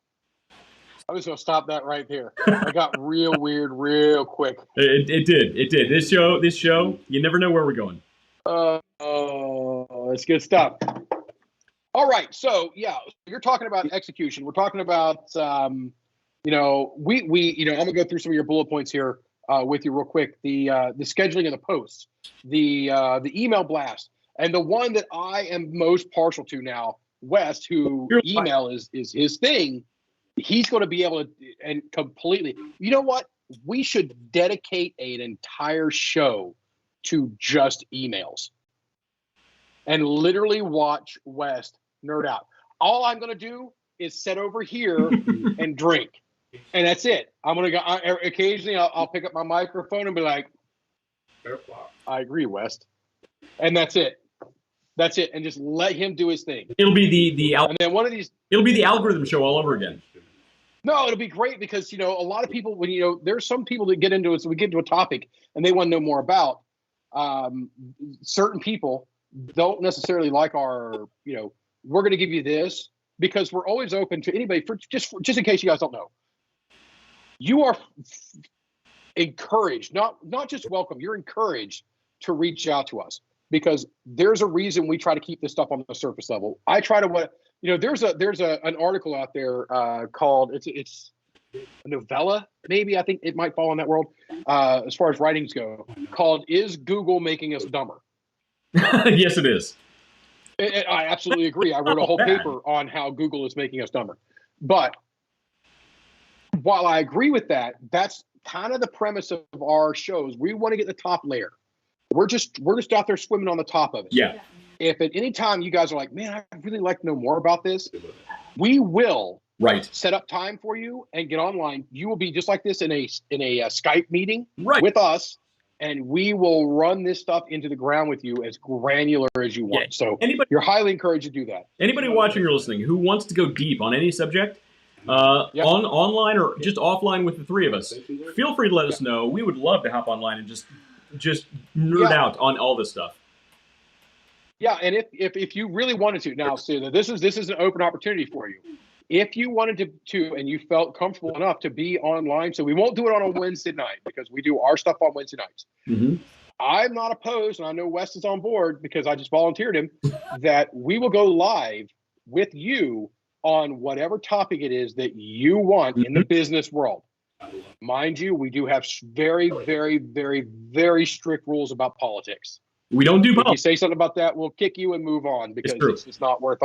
S3: I'm just going to stop that right there. I got real weird real quick.
S2: It did. This show, you never know where we're going.
S3: It's good stuff. All right. So, yeah, you're talking about execution. We're talking about, I'm going to go through some of your bullet points here with you real quick. The scheduling of the posts, the email blast, and the one that I am most partial to now, West, who email is his thing. He's going to be able to, and completely, you know what? We should dedicate an entire show to just emails and literally watch West nerd out. All I'm going to do is sit over here and drink. And that's it. I'm going to go, occasionally I'll pick up my microphone and be like, I agree, West. And that's it. That's it. And just let him do his thing.
S2: It'll be
S3: and then one of these.
S2: It'll be the algorithm show all over again.
S3: No, it'll be great because, a lot of people, when, there's some people that get into it. So we get into a topic and they want to know more about certain people don't necessarily like our, we're going to give you this because we're always open to anybody just in case you guys don't know. You are encouraged, not just welcome, you're encouraged to reach out to us because there's a reason we try to keep this stuff on the surface level. I try to, there's an article out there called, it's a novella, maybe, I think it might fall in that world, as far as writings go, called Is Google Making Us Dumber?
S2: Yes, it is.
S3: I absolutely agree. I wrote a whole paper on how Google is making us dumber. But while I agree with that, that's kind of the premise of our shows. We want to get the top layer. We're just out there swimming on the top of it.
S2: Yeah.
S3: if at any time you guys are like, man, I'd really like to know more about this, we will
S2: Right.
S3: set up time for you and get online. You will be just like this in a Skype meeting
S2: Right.
S3: with us, and we will run this stuff into the ground with you as granular as you want.
S2: Yeah.
S3: So
S2: Anybody-
S3: you're highly encouraged to do that.
S2: Anybody watching or listening who wants to go deep on any subject,
S3: Yep.
S2: online or just offline with the three of us, feel free to let us know. We would love to hop online and just nerd
S3: Yeah.
S2: out on all this stuff.
S3: Yeah, and if you really wanted to, now, so this is an open opportunity for you. If you wanted to and you felt comfortable enough to be online, so we won't do it on a Wednesday night because we do our stuff on Wednesday nights.
S2: Mm-hmm.
S3: I'm not opposed, and I know Wes is on board because I just volunteered him, that we will go live with you on whatever topic it is that you want in the business world. Mind you, we do have very, very, very, very strict rules about politics.
S2: We don't do
S3: If you
S2: politics
S3: say something about that, we'll kick you and move on because
S2: true.
S3: it's not worth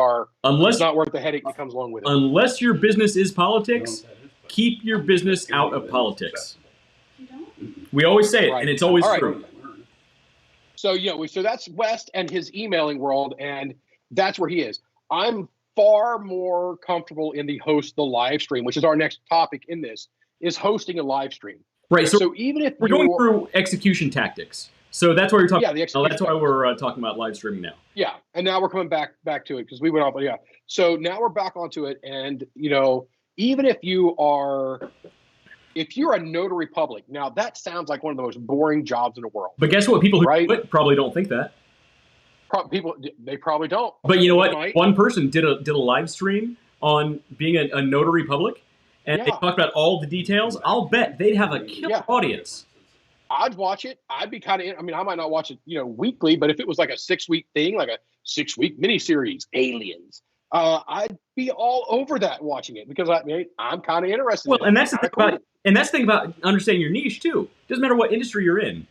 S2: unless
S3: it's not worth the headache that comes along with it.
S2: unless your business is politics. Keep your business out of politics. We always say it,
S3: Right.
S2: and it's always
S3: All right.
S2: true.
S3: So so that's West and his emailing world, and that's where he is. I'm far more comfortable in the host the live stream, which is our next topic in this, is hosting a live stream.
S2: Right. So,
S3: So even if
S2: we're going through execution tactics. So that's why we're talking.
S3: Yeah, the execution
S2: That's why we're talking about live streaming now.
S3: Yeah, and now we're coming back to it because we went off. But yeah, so now we're back onto it, and even if you're a notary public, now that sounds like one of the most boring jobs in the world.
S2: But guess what? People who
S3: Right.
S2: do it probably don't think that.
S3: People, they probably don't.
S2: But you know what?
S3: Right.
S2: One person did a live stream on being a notary public, and they
S3: Yeah.
S2: talked about all the details. I'll bet they'd have a killer
S3: Yeah.
S2: audience.
S3: I'd watch it. I'd be kind of. I mean, I might not watch it, weekly, but if it was like a 6-week thing, like a 6-week miniseries, Aliens, I'd be all over that watching it because I'm kind of interested.
S2: Well,
S3: in it.
S2: and that's the
S3: Kinda
S2: thing
S3: cool.
S2: about understanding your niche too. Doesn't matter what industry you're in,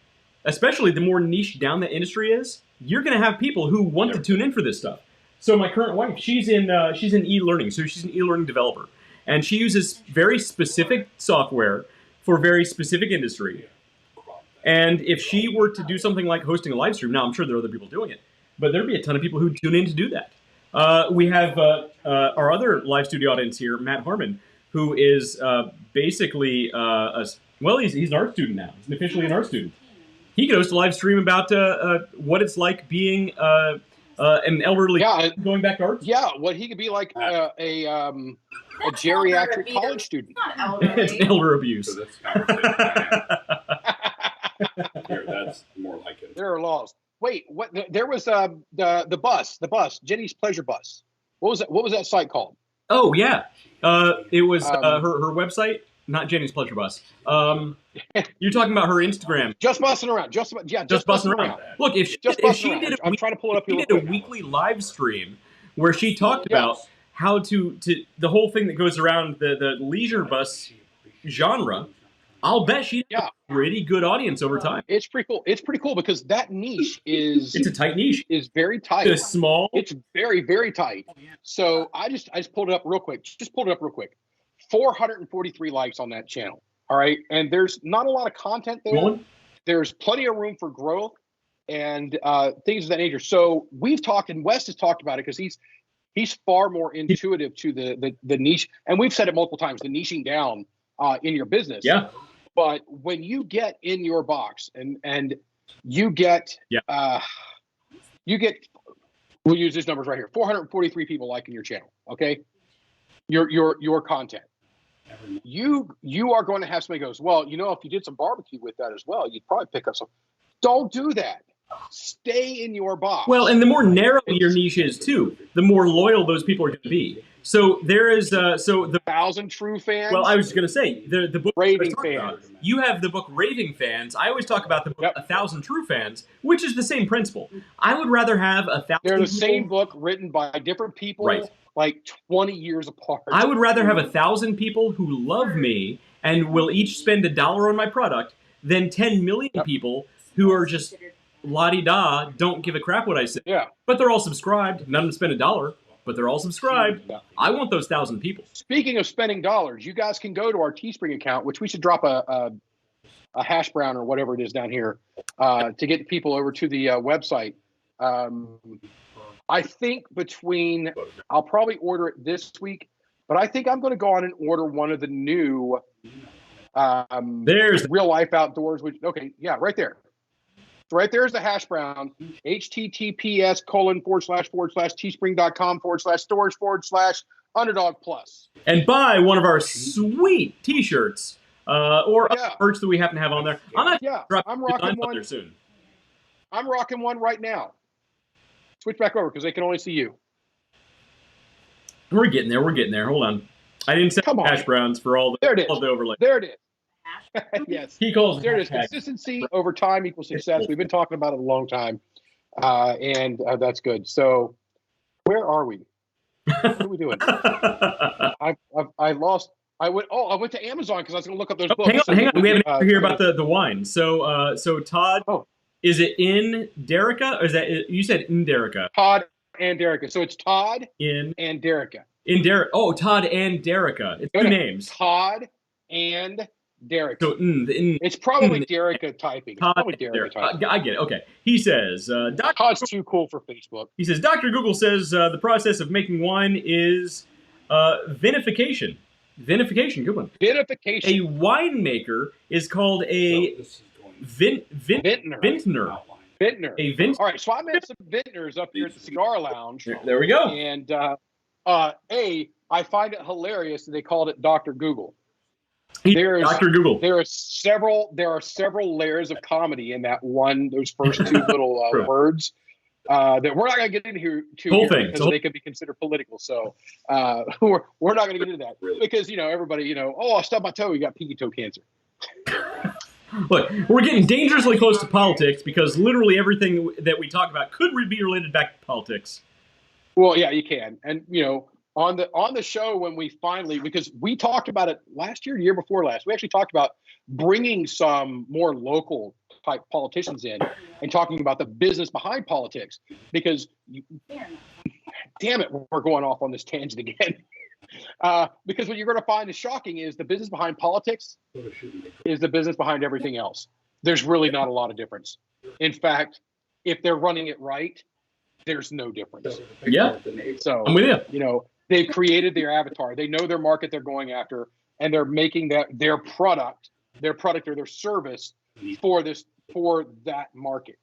S2: especially the more niche down the industry is. You're going to have people who want to tune in for this stuff. So my current wife, she's in e-learning, so she's an e-learning developer, and she uses very specific software for very specific industry. And if she were to do something like hosting a live stream, now I'm sure there are other people doing it, but there'd be a ton of people who tune in to do that. We have our other live studio audience here, Matt Harmon, who is basically he's an art student now. He's officially an art student. He could host a live stream about what it's like being an elderly going back to art.
S3: Yeah, what he could be like a geriatric college student.
S5: Not elderly.
S2: It's elder abuse.
S6: So that's the conversation. Here, that's more like it.
S3: There are laws. Wait, what? There was the bus, Jenny's Pleasure Bus. What was that site called?
S2: Oh yeah, it was her website, not Jenny's Pleasure Bus. You're talking about her Instagram.
S3: Just Bussing Around. Just
S2: Bussing around. Look, if she did
S3: I'm trying to pull it up here.
S2: she did a weekly live stream where she talked about how to the whole thing that goes around the leisure bus genre, I'll bet she'd have a pretty good audience over time.
S3: It's pretty cool. It's pretty cool because that niche is
S2: It's a tight niche.
S3: is very tight.
S2: It's small.
S3: It's very, very tight. So I just pulled it up real quick. 443 likes on that channel. All right. And there's not a lot of content there.
S2: Rolling?
S3: There's plenty of room for growth and things of that nature. So we've talked, and Wes has talked about it because he's far more intuitive to the niche. And we've said it multiple times, the niching down in your business.
S2: Yeah.
S3: But when you get in your box and you get we'll use these numbers right here, 443 people liking your channel, okay? Your content. You are going to have somebody goes, well, if you did some barbecue with that as well, you'd probably pick up some. Don't do that. Stay in your box.
S2: Well, and the more narrow your niche is too, the more loyal those people are going to be. So there is the
S3: 1,000 true fans.
S2: Well, I was just going to say the book
S3: Raving fans.
S2: You have the book Raving Fans. I always talk about the book 1,000 True Fans, which is the same principle. I would rather have 1,000.
S3: They're the same book written by different people, like 20 years apart.
S2: I would rather have 1,000 people who love me and will each spend $1 on my product than 10 million people who are just la-di-da, don't give a crap what I say.
S3: Yeah.
S2: But they're all subscribed. None of them spend $1, but they're all subscribed.
S3: Yeah.
S2: I want those 1,000 people.
S3: Speaking of spending dollars, you guys can go to our Teespring account, which we should drop a hash brown or whatever it is down here to get people over to the website. I think I'll probably order it this week, but I think I'm going to go on and order one of the new
S2: There's
S3: Real Life Outdoors. Okay, yeah, right there. Right there's the hash brown. https://teespring.com/storage/underdog plus.
S2: and buy one of our sweet T-shirts or
S3: Yeah.
S2: other merch that we happen to have on there. I'm not
S3: I'm rocking one.
S2: there soon.
S3: I'm rocking one right now. Switch back over because they can only see you.
S2: We're getting there. We're getting there. Hold on. I didn't set
S3: Come on.
S2: hash browns for all
S3: There it is.
S2: the overlay.
S3: There it is. Yes.
S2: He calls
S3: There it is.
S2: hashtag.
S3: Consistency over time equals success. We've been talking about it a long time, and that's good. So, where are we? What are we doing? I lost. I went to Amazon because I was going to look up those books.
S2: Hang on. We haven't heard about the wine. So Todd, is it in Derica or is that you said in Derica?
S3: Todd and Derica. So it's Todd and Derica.
S2: In Derica. Oh, Todd and Derica. It's two names.
S3: Todd and Derica.
S2: So
S3: it's probably Derica typing. It's probably Derica typing.
S2: I get it. Okay. He says,
S3: Todd's too cool for Facebook.
S2: He says, Dr. Google says the process of making wine is vinification. Vinification, good one.
S3: Vinification.
S2: A winemaker is called a vintner.
S3: Vintner.
S2: A vintner.
S3: All right, so I met some vintners up here at the Cigar Lounge.
S2: There we go.
S3: And I find it hilarious that they called it Dr. Google.
S2: Dr. Google.
S3: There are several layers of comedy in those first two little words that we're not going to get into
S2: Whole
S3: here
S2: thing.
S3: because they could be considered political. So we're not going to get into that because everybody I stubbed my toe, you got pinky toe cancer.
S2: Look, we're getting dangerously close to politics because literally everything that we talk about could be related back to politics.
S3: Well, yeah, you can, and on the show when we finally, because we talked about it last year, the year before last, we actually talked about bringing some more local type politicians in and talking about the business behind politics because damn it, we're going off on this tangent again. Because what you're going to find is shocking is the business behind politics is the business behind everything else. There's really not a lot of difference. In fact, if they're running it right, there's no difference.
S2: Yeah.
S3: So
S2: I'm with you.
S3: They've created their avatar. They know their market they're going after, and they're making their product or their service for that market.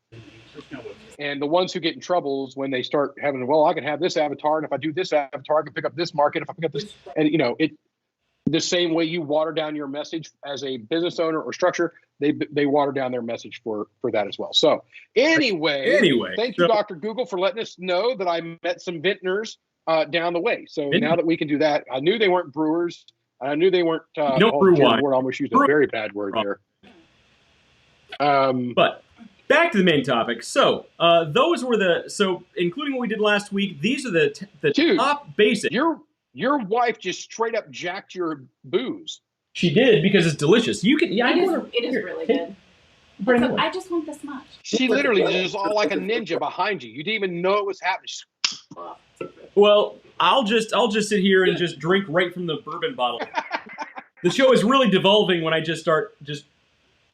S3: And the ones who get in trouble is when they start having, I can have this avatar, and if I do this avatar, I can pick up this market. If I pick up this, and it the same way you water down your message as a business owner or structure, they water down their message for that as well. So anyway, thank you, Dr. Google, for letting us know that I met some vintners down the way. So now that we can do that, I knew they weren't brewers. I knew they weren't.
S2: Brew wine.
S3: I almost used a very bad word there.
S2: But back to the main topic. So those were including what we did last week. These are the
S3: Dude,
S2: top basics.
S3: Your wife just straight up jacked your booze.
S2: She did because it's delicious. You can,
S5: It is really good. I just want this much.
S3: She literally is all like a ninja behind you. You didn't even know it was happening.
S2: Well, I'll just sit here and just drink right from the bourbon bottle. The show is really devolving when I just start just.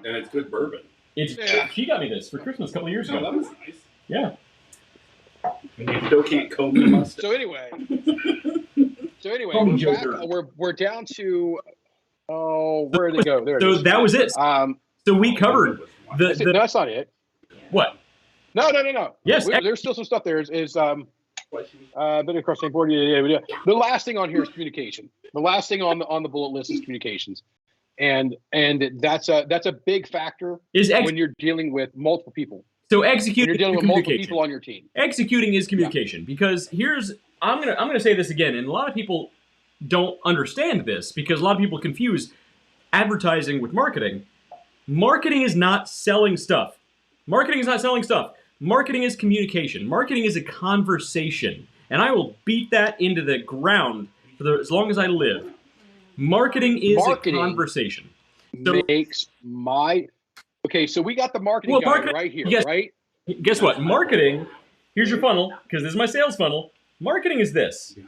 S6: And it's good bourbon.
S2: She got me this for Christmas a couple of years ago.
S6: Oh, that was nice.
S2: Yeah.
S6: And you still can't comb the mustache.
S3: So anyway, we're down to where did it go? There it is.
S2: So that was it. So we covered the
S3: that's not it.
S2: What?
S3: No.
S2: Yes,
S3: There's still some stuff there. Is been across the board. Yeah. The last thing on here is communication. The last thing on the bullet list is communications, and that's a big factor when you're dealing with multiple people.
S2: So executing,
S3: you're dealing with multiple people on your team.
S2: Executing is communication because I'm gonna say this again, and a lot of people don't understand this because a lot of people confuse advertising with marketing. Marketing is not selling stuff. Marketing is not selling stuff. Marketing is communication. Marketing is a conversation, and I will beat that into the ground for as long as I live. Marketing is a conversation. So,
S3: Okay, so we got the marketing guide right here, right?
S2: Guess what? Marketing, here's your funnel, because this is my sales funnel. Marketing is this.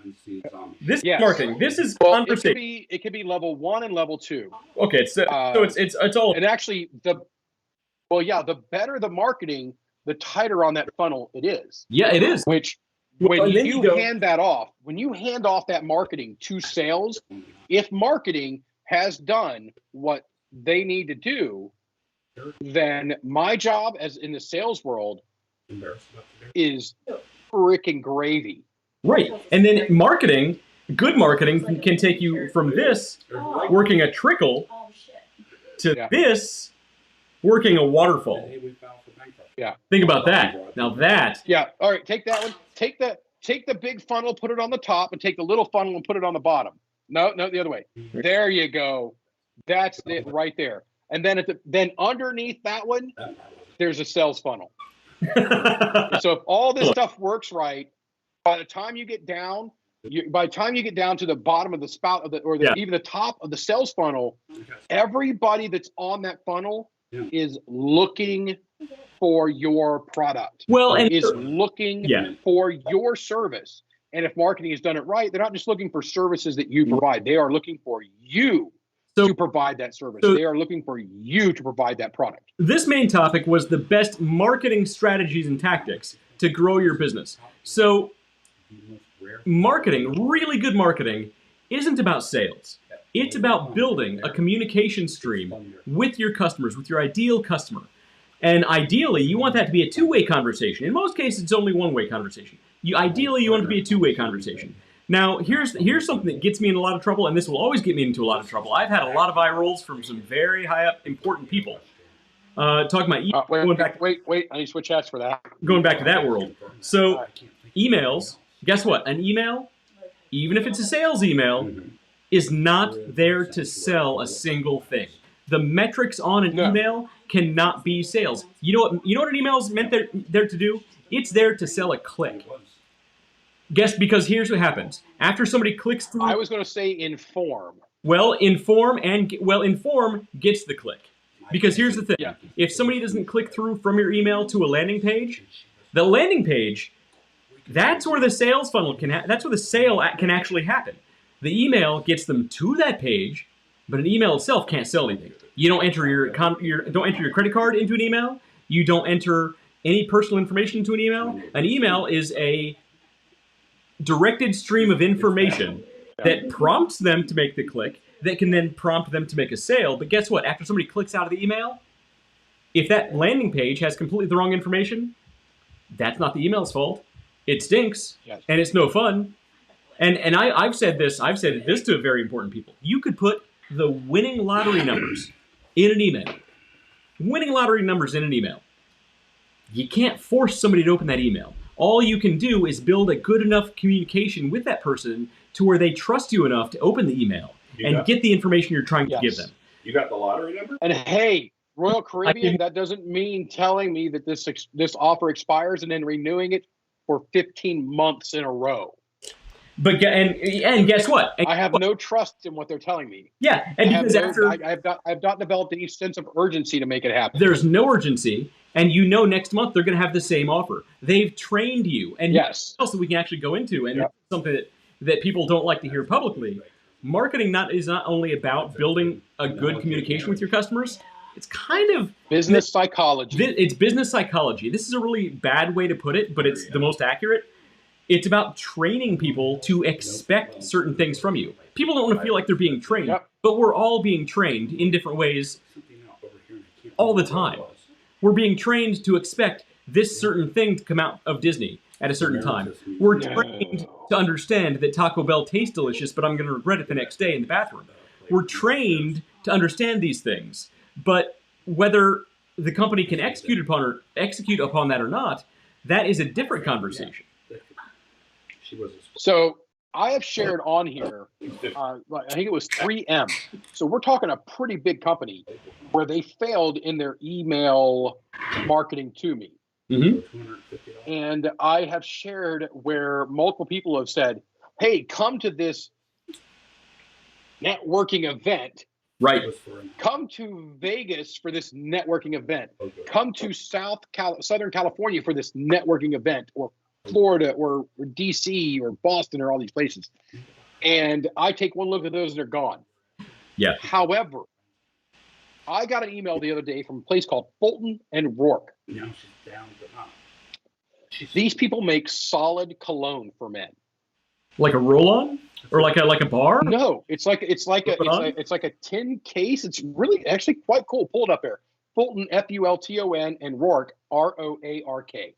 S2: This is marketing. This is conversation.
S3: It could be level 1 and level 2.
S2: Okay, so it's all.
S3: And actually, the better the marketing, the tighter on that funnel it is.
S2: Yeah, it is.
S3: Which
S2: Well,
S3: when
S2: and then
S3: you hand off that marketing to sales, if marketing has done what they need to do, then my job as in the sales world is freaking gravy.
S2: Right. And then marketing, good marketing can take you from this working a trickle
S5: Oh, shit.
S2: to
S3: Yeah.
S2: this working a waterfall.
S3: Yeah.
S2: Think about that. Now that,
S3: Yeah. All right. Take that one. Take the big funnel, put it on the top, and take the little funnel and put it on the bottom. No, the other way. There you go. That's it right there. And then then underneath that one, there's a sales funnel. So if all this stuff works right, by the time you get down, to the bottom of the spout of even the top of the sales funnel, everybody that's on that funnel is looking for your product.
S2: well, and
S3: is looking
S2: Yeah.
S3: for your service. And if marketing has done it right, they're not just looking for services that you provide. They are looking for you to provide that service. They are looking for you to provide that product.
S2: this main topic was the best marketing strategies and tactics to grow your business. So marketing, really good marketing, isn't about sales. It's about building a communication stream with your customers, with your ideal customer. And ideally, you want that to be a two-way conversation. In most cases, it's only one-way conversation. Ideally, you want it to be a two-way conversation. Now, here's something that gets me in a lot of trouble, and this will always get me into a lot of trouble. I've had a lot of eye rolls from some very high-up, important people. Talking about
S3: Wait, I need to switch hats for that.
S2: going back to that world. So, emails, guess what? An email, even if it's a sales email, is not there to sell a single thing. The metrics on an email cannot be sales. You know what an email is meant there to do? It's there to sell a click. Guess, because here's what happens. After somebody clicks through...
S3: I was going to say inform.
S2: Well, inform gets the click. Because here's the thing.
S3: Yeah.
S2: If somebody doesn't click through from your email to a landing page, the landing page, that's where the sales funnel that's where the sale can actually happen. The email gets them to that page, but an email itself can't sell anything. You don't enter your credit card into an email. You don't enter any personal information into an email. An email is a directed stream of information that prompts them to make the click, that can then prompt them to make a sale. But guess what? After somebody clicks out of the email, if that landing page has completely the wrong information, that's not the email's fault. It stinks, and it's no fun. And I've said this to very important people. You could put the winning lottery numbers in an email. Winning lottery numbers in an email. You can't force somebody to open that email. All you can do is build a good enough communication with that person to where they trust you enough to open the email get the information you're trying to give them.
S6: You got the lottery number?
S3: And hey, Royal Caribbean, that doesn't mean telling me that this offer expires and then renewing it for 15 months in a row.
S2: But and guess what?
S3: I have no trust in what they're telling me.
S2: Yeah, and
S3: I've not developed any sense of urgency to make it happen.
S2: There's no urgency, and next month they're going to have the same offer. They've trained you, and also we can actually go into, and something that people don't like to hear publicly. Marketing is not only about building a good communication with your customers. It's kind of
S3: business psychology.
S2: It's business psychology. This is a really bad way to put it, but it's the most accurate. It's about training people to expect certain things from you. People don't want to feel like they're being trained, but we're all being trained in different ways all the time. We're being trained to expect this certain thing to come out of Disney at a certain time. We're trained to understand that Taco Bell tastes delicious, but I'm going to regret it the next day in the bathroom. We're trained to understand these things, but whether the company can execute upon that or not, that is a different conversation.
S3: So I have shared on here, I think it was 3M. So we're talking a pretty big company where they failed in their email marketing to me.
S2: Mm-hmm.
S3: And I have shared where multiple people have said, hey, come to this networking event.
S2: Right.
S3: Come to Vegas for this networking event. Come to Southern California for this networking event, or Florida or DC or Boston or all these places. And I take one look at those and they're gone.
S2: Yeah.
S3: However, I got an email the other day from a place called Fulton and Rourke. These people make solid cologne for men.
S2: Like a roll-on, or like a bar?
S3: No, it's like a tin case. It's really actually quite cool. Pull it up there. Fulton, Fulton, and Roark, Roark.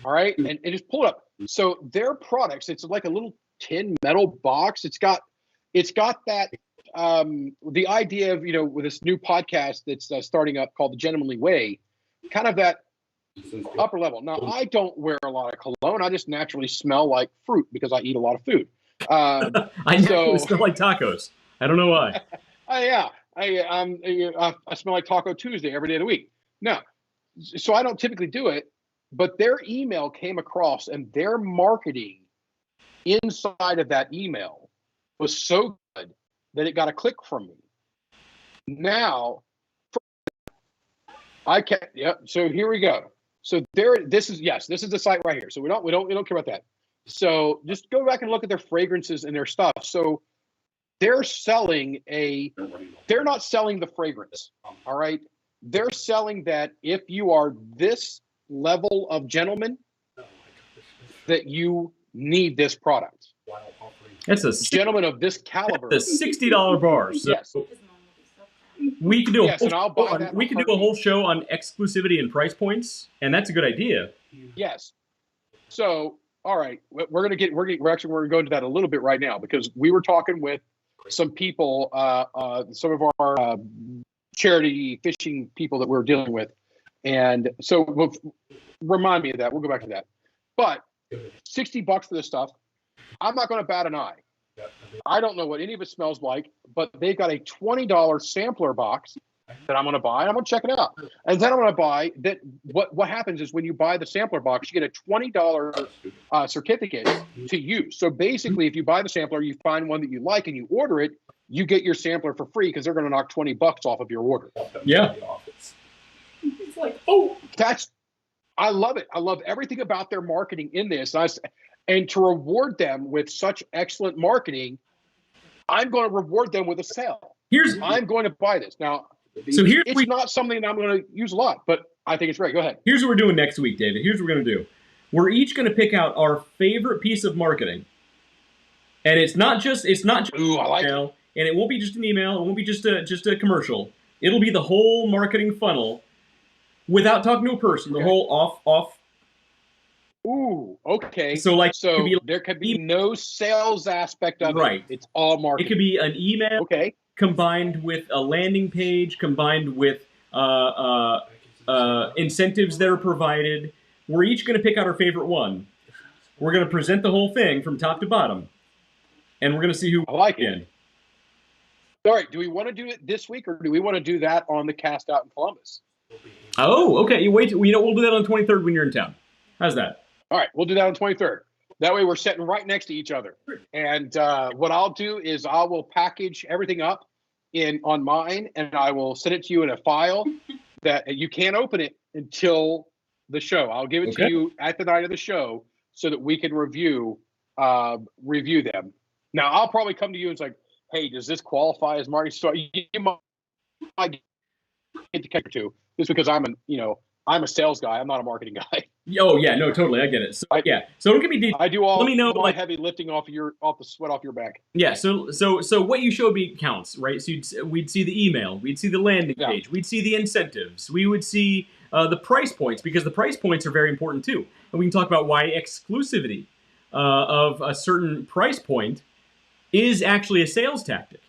S3: All right, and just pull it up. So their products, it's like a little tin metal box. It's got that the idea of with this new podcast that's starting up called The Gentlemanly Way, kind of that upper level. Now I don't wear a lot of cologne. I just naturally smell like fruit because I eat a lot of food.
S2: I naturally smell like tacos. I don't know why.
S3: I smell like Taco Tuesday every day of the week. No, so I don't typically do it, but their email came across and their marketing inside of that email was so good that it got a click from me. Now, I can't. Yep. So here we go. So this is the site right here. So we don't care about that. So just go back and look at their fragrances and their stuff. So they're not selling the fragrance. All right. They're selling that if you are this level of gentleman, that you need this product.
S2: It's a
S3: gentleman of this caliber.
S2: The $60 bar. So
S3: yes.
S2: We can do
S3: we
S2: can do a whole show on exclusivity and price points, and that's a good idea.
S3: Yes. So, all right, we're actually going to go into that a little bit right now because we were talking with some people, some of our charity fishing people that we're dealing with, and so remind me of that. We'll go back to that. But $60 for this stuff, I'm not going to bat an eye. I don't know what any of it smells like, but they've got a $20 sampler box that I'm going to buy, and I'm going to check it out. And then I'm going to buy that. What happens is when you buy the sampler box, you get a $20 certificate to use. So basically, if you buy the sampler, you find one that you like, and you order it, you get your sampler for free because they're going to knock $20 off of your order.
S2: Yeah.
S6: It's like, oh,
S3: I love it. I love everything about their marketing in this. And to reward them with such excellent marketing, I'm going to reward them with a sale. I'm going to buy this. Now, it's not something that I'm going to use a lot, but I think it's great. Go ahead.
S2: Here's what we're doing next week, David. Here's what we're going to do. We're each going to pick out our favorite piece of marketing. And it's not just
S3: Ooh, I like
S2: email, and it won't be just an email. It won't be just a commercial. It'll be the whole marketing funnel without talking to a person. The whole off.
S3: Ooh, okay.
S2: So
S3: there could be no sales aspect of it. It's all marketing.
S2: It could be an email combined with a landing page, combined with incentives that are provided. We're each going to pick out our favorite one. We're going to present the whole thing from top to bottom, and we're going to see who.
S3: I like it. All right. Do we want to do it this week, or do we want to do that on the cast out in Columbus?
S2: Oh, okay. You wait. We'll do that on the 23rd when you're in town. How's that?
S3: All right, we'll do that on the 23rd. That way we're sitting right next to each other. And what I'll do is I will package everything up on mine, and I will send it to you in a file that you can't open it until the show. I'll give it to you at the night of the show so that we can review them. Now, I'll probably come to you and say, hey, does this qualify as marketing? So you might get the kicker too, just because I'm a sales guy. I'm not a marketing guy.
S2: Oh yeah, no, totally, I get it. So so don't give me details.
S3: I do all.
S2: Let me know
S3: my heavy lifting off the sweat off your back.
S2: Yeah. So what you show me counts, right? So we'd see the email, we'd see the landing page, we'd see the incentives, we would see the price points, because the price points are very important too, and we can talk about why exclusivity of a certain price point is actually a sales tactic,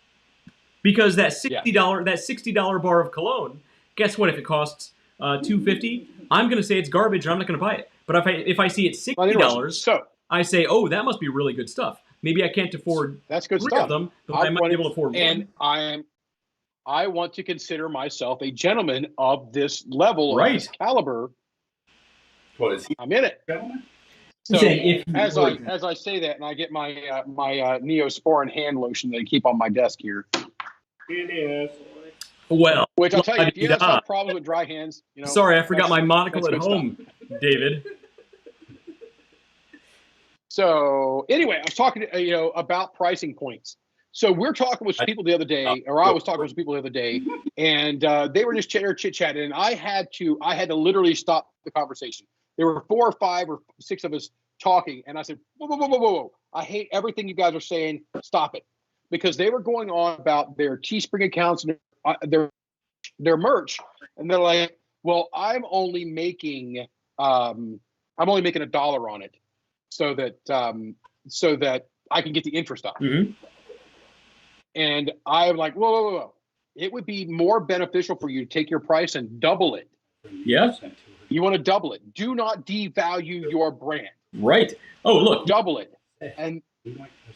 S2: because that $60 bar of cologne, guess what? If it costs $250, I'm going to say it's garbage and I'm not going to buy it. But if I see it $60, I say, oh, that must be really good stuff. Maybe I can't afford three of them, but I might be able to afford one.
S3: And I want to consider myself a gentleman of this level, of this caliber.
S6: What is he?
S3: I'm in it.
S6: Gentleman?
S3: So as I say that, and I get my my Neosporin hand lotion that I keep on my desk here.
S6: It is.
S2: Well,
S3: which I'll tell you, if you have problems with dry hands,
S2: Sorry, I forgot my monocle at home, David.
S3: So anyway, I was talking about pricing points. So we're talking with people the other day, or I was talking with people the other day, and they were just chit-chatting, and I had to literally stop the conversation there were 4 or 5 or 6 of us talking, and I said, whoa, whoa, whoa, whoa, whoa. I hate everything you guys are saying. Stop it. Because they wwere going on about their Teespring accounts and their merch, and they're like, well, I'm only making $1 on it so that I can get the interest on it.
S2: Mm-hmm.
S3: And I'm like, whoa, whoa, whoa, whoa. It would be more beneficial for you to take your price and double it.
S2: Yeah.
S3: You want to double it. Do not devalue your brand.
S2: Right. Oh, look.
S3: Double it. And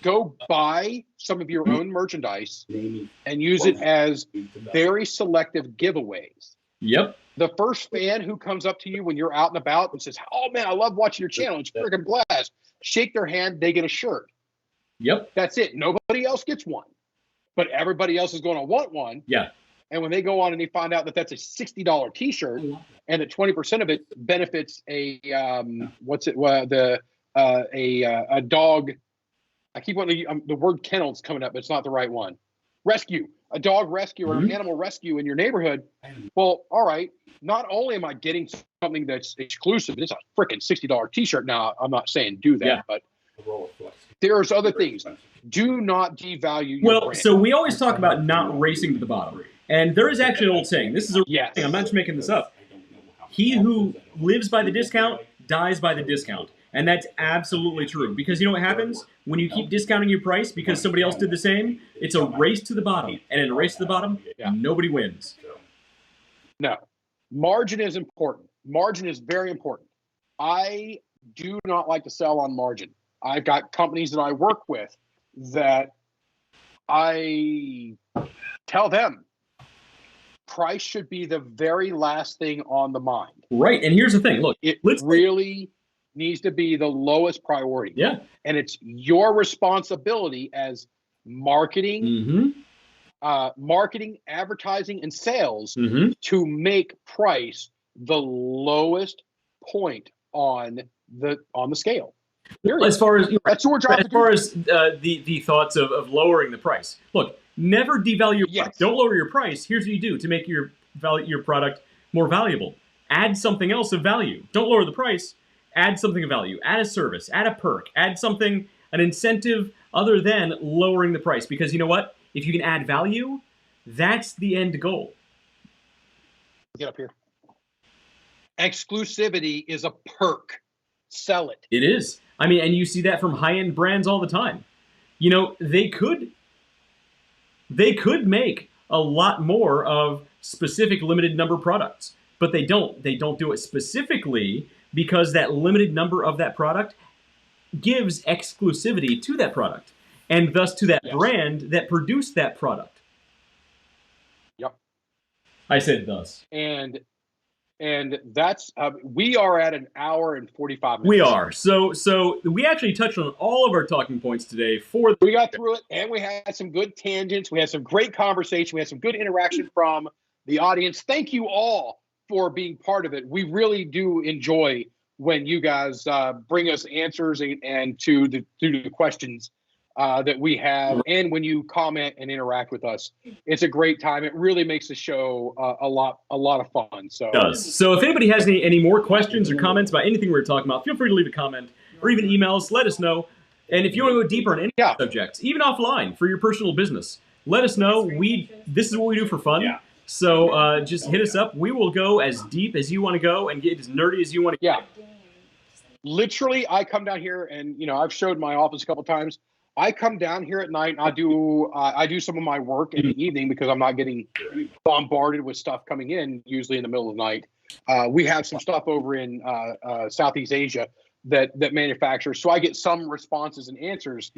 S3: go buy some of your own merchandise and use it as very selective giveaways.
S2: Yep.
S3: The first fan who comes up to you when you're out and about and says, oh, man, I love watching your channel. It's freaking blast. Shake their hand. They get a shirt.
S2: Yep.
S3: That's it. Nobody else gets one. But everybody else is going to want one.
S2: Yeah.
S3: And when they go on and they find out that that's a $60 T-shirt and that 20% of it benefits a dog. I keep wanting the word kennel's coming up, but it's not the right one. Rescue, a dog rescue or an animal rescue in your neighborhood. Well, all right. Not only am I getting something that's exclusive, it's a freaking $60 T-shirt. Now, I'm not saying do that, but there's other things. Do not devalue your brand.
S2: So we always talk about not racing to the bottom. And there is actually an old saying. This is a
S3: yes.
S2: thing. I'm not just making this up. He who lives by the discount dies by the discount. And that's absolutely true. Because you know what happens? When you keep discounting your price because somebody else did the same, it's a race to the bottom. And in a race to the bottom, nobody wins.
S3: No. Margin is important. Margin is very important. I do not like to sell on margin. I've got companies that I work with that I tell them price should be the very last thing on the mind.
S2: Right. And here's the thing. Look,
S3: it really needs to be the lowest priority.
S2: Yeah.
S3: And it's your responsibility as marketing, marketing, advertising, and sales to make price the lowest point on the scale.
S2: As far as
S3: that's your job.
S2: As far as the thoughts of lowering the price, look, never devalue your price. Don't lower your price. Here's what you do to make your product more valuable. Add something else of value. Don't lower the price. Add something of value. Add a service. Add a perk. Add something, an incentive other than lowering the price. Because you know what? If you can add value, that's the end goal.
S3: Get up here. Exclusivity is a perk. Sell it.
S2: It is. I mean, and you see that from high-end brands all the time. You know, they could make a lot more of specific limited number products, but they don't. They don't do it specifically because that limited number of that product gives exclusivity to that product and thus to that brand that produced that product.
S3: Yep.
S2: I said thus.
S3: And that's we are at an hour and 45 minutes.
S2: We are. So we actually touched on all of our talking points today.
S3: We got through it, and we had some good tangents. We had some great conversation. We had some good interaction from the audience. Thank you all for being part of it. We really do enjoy when you guys bring us answers and to the questions that we have, and when you comment and interact with us. It's a great time. It really makes the show a lot of fun. So
S2: it does. So if anybody has any more questions or comments about anything we're talking about, feel free to leave a comment or even emails. Let us know. And if you want to go deeper on any subjects, even offline for your personal business, let us know. This is what we do for fun. Yeah. So just hit us up. We will go as deep as you want to go and get as nerdy as you want to get.
S3: Literally, I come down here and, I've showed my office a couple times. I come down here at night and I do some of my work in the evening because I'm not getting bombarded with stuff coming in usually in the middle of the night. We have some stuff over in Southeast Asia that manufactures. So I get some responses and answers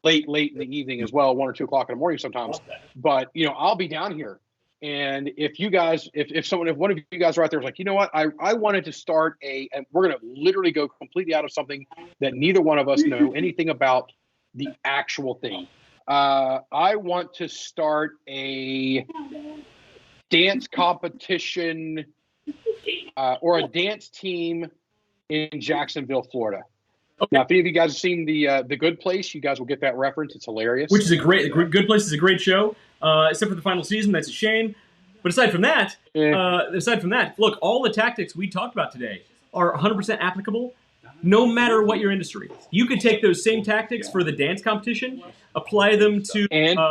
S3: late in the evening as well, 1 or 2 o'clock in the morning sometimes. But, I'll be down here. And if you guys, if one of you guys are out there is like, you know what, I wanted to start and we're going to literally go completely out of something that neither one of us know anything about the actual thing. I want to start a dance competition or a dance team in Jacksonville, Florida. Now, if any of you guys have seen the Good Place, you guys will get that reference. It's hilarious.
S2: Which is Good Place is a great show, except for the final season. That's a shame. But aside from that, look, all the tactics we talked about today, are 100% applicable no matter what your industry. You could take those same tactics for the dance competition, apply them to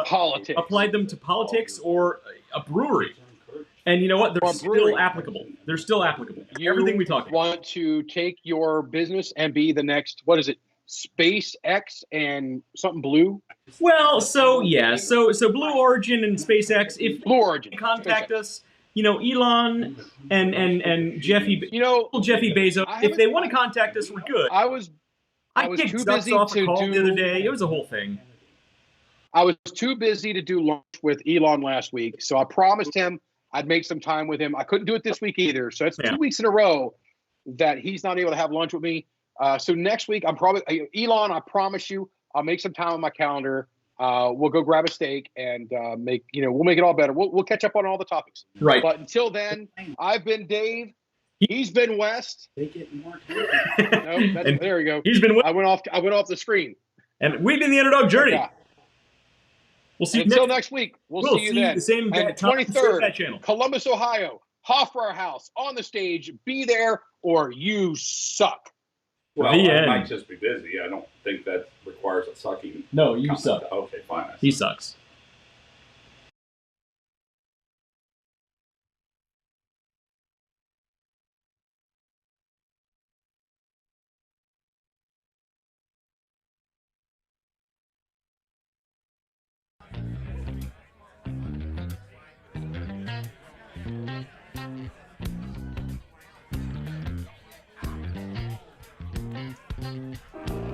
S3: politics.
S2: apply them to politics or a brewery. And you know what? They're still applicable. They're still applicable. Everything we talk about.
S3: Want to take your business and be the next, what is it, SpaceX and something blue?
S2: Well, so yeah, so Blue Origin and SpaceX, if
S3: Blue Origin.
S2: contact us, you know, Elon and Jeffy,
S3: You know,
S2: Jeffy Bezos,
S3: I
S2: if they
S3: haven't-
S2: want to contact us, we're good.
S3: I was
S2: I
S3: was
S2: kicked
S3: too
S2: Zucks
S3: busy
S2: off a
S3: to
S2: call
S3: do-
S2: the other day. It was a whole thing.
S3: too busy to do lunch with Elon last week, so I promised him I'd make some time with him. I couldn't do it this week either, so it's
S2: Yeah.
S3: 2 weeks in a row that he's not able to have lunch with me. So next week, I'm probably Elon. I promise you, I'll make some time on my calendar. We'll go grab a steak and we'll make it all better. We'll catch up on all the topics.
S2: Right.
S3: But until then, I've been Dave. He's been West.
S6: They get more
S3: No,
S2: And
S3: there you go.
S2: He's been with,
S3: I went off the screen.
S2: and we've been the Underdog Journey.
S3: Yeah.
S2: We'll see you
S3: Until
S2: next.
S3: next week, we'll see you then.
S2: the same
S3: And
S2: time,
S3: 23rd,
S2: that channel.
S3: Columbus, Ohio, Hofbrauer House on the stage. Be there or you suck.
S6: Well,
S2: The
S6: I
S2: end.
S6: might just be busy. I don't think that requires a sucking.
S2: No, you
S6: comment.
S2: suck.
S6: Okay, fine.
S2: He sucks.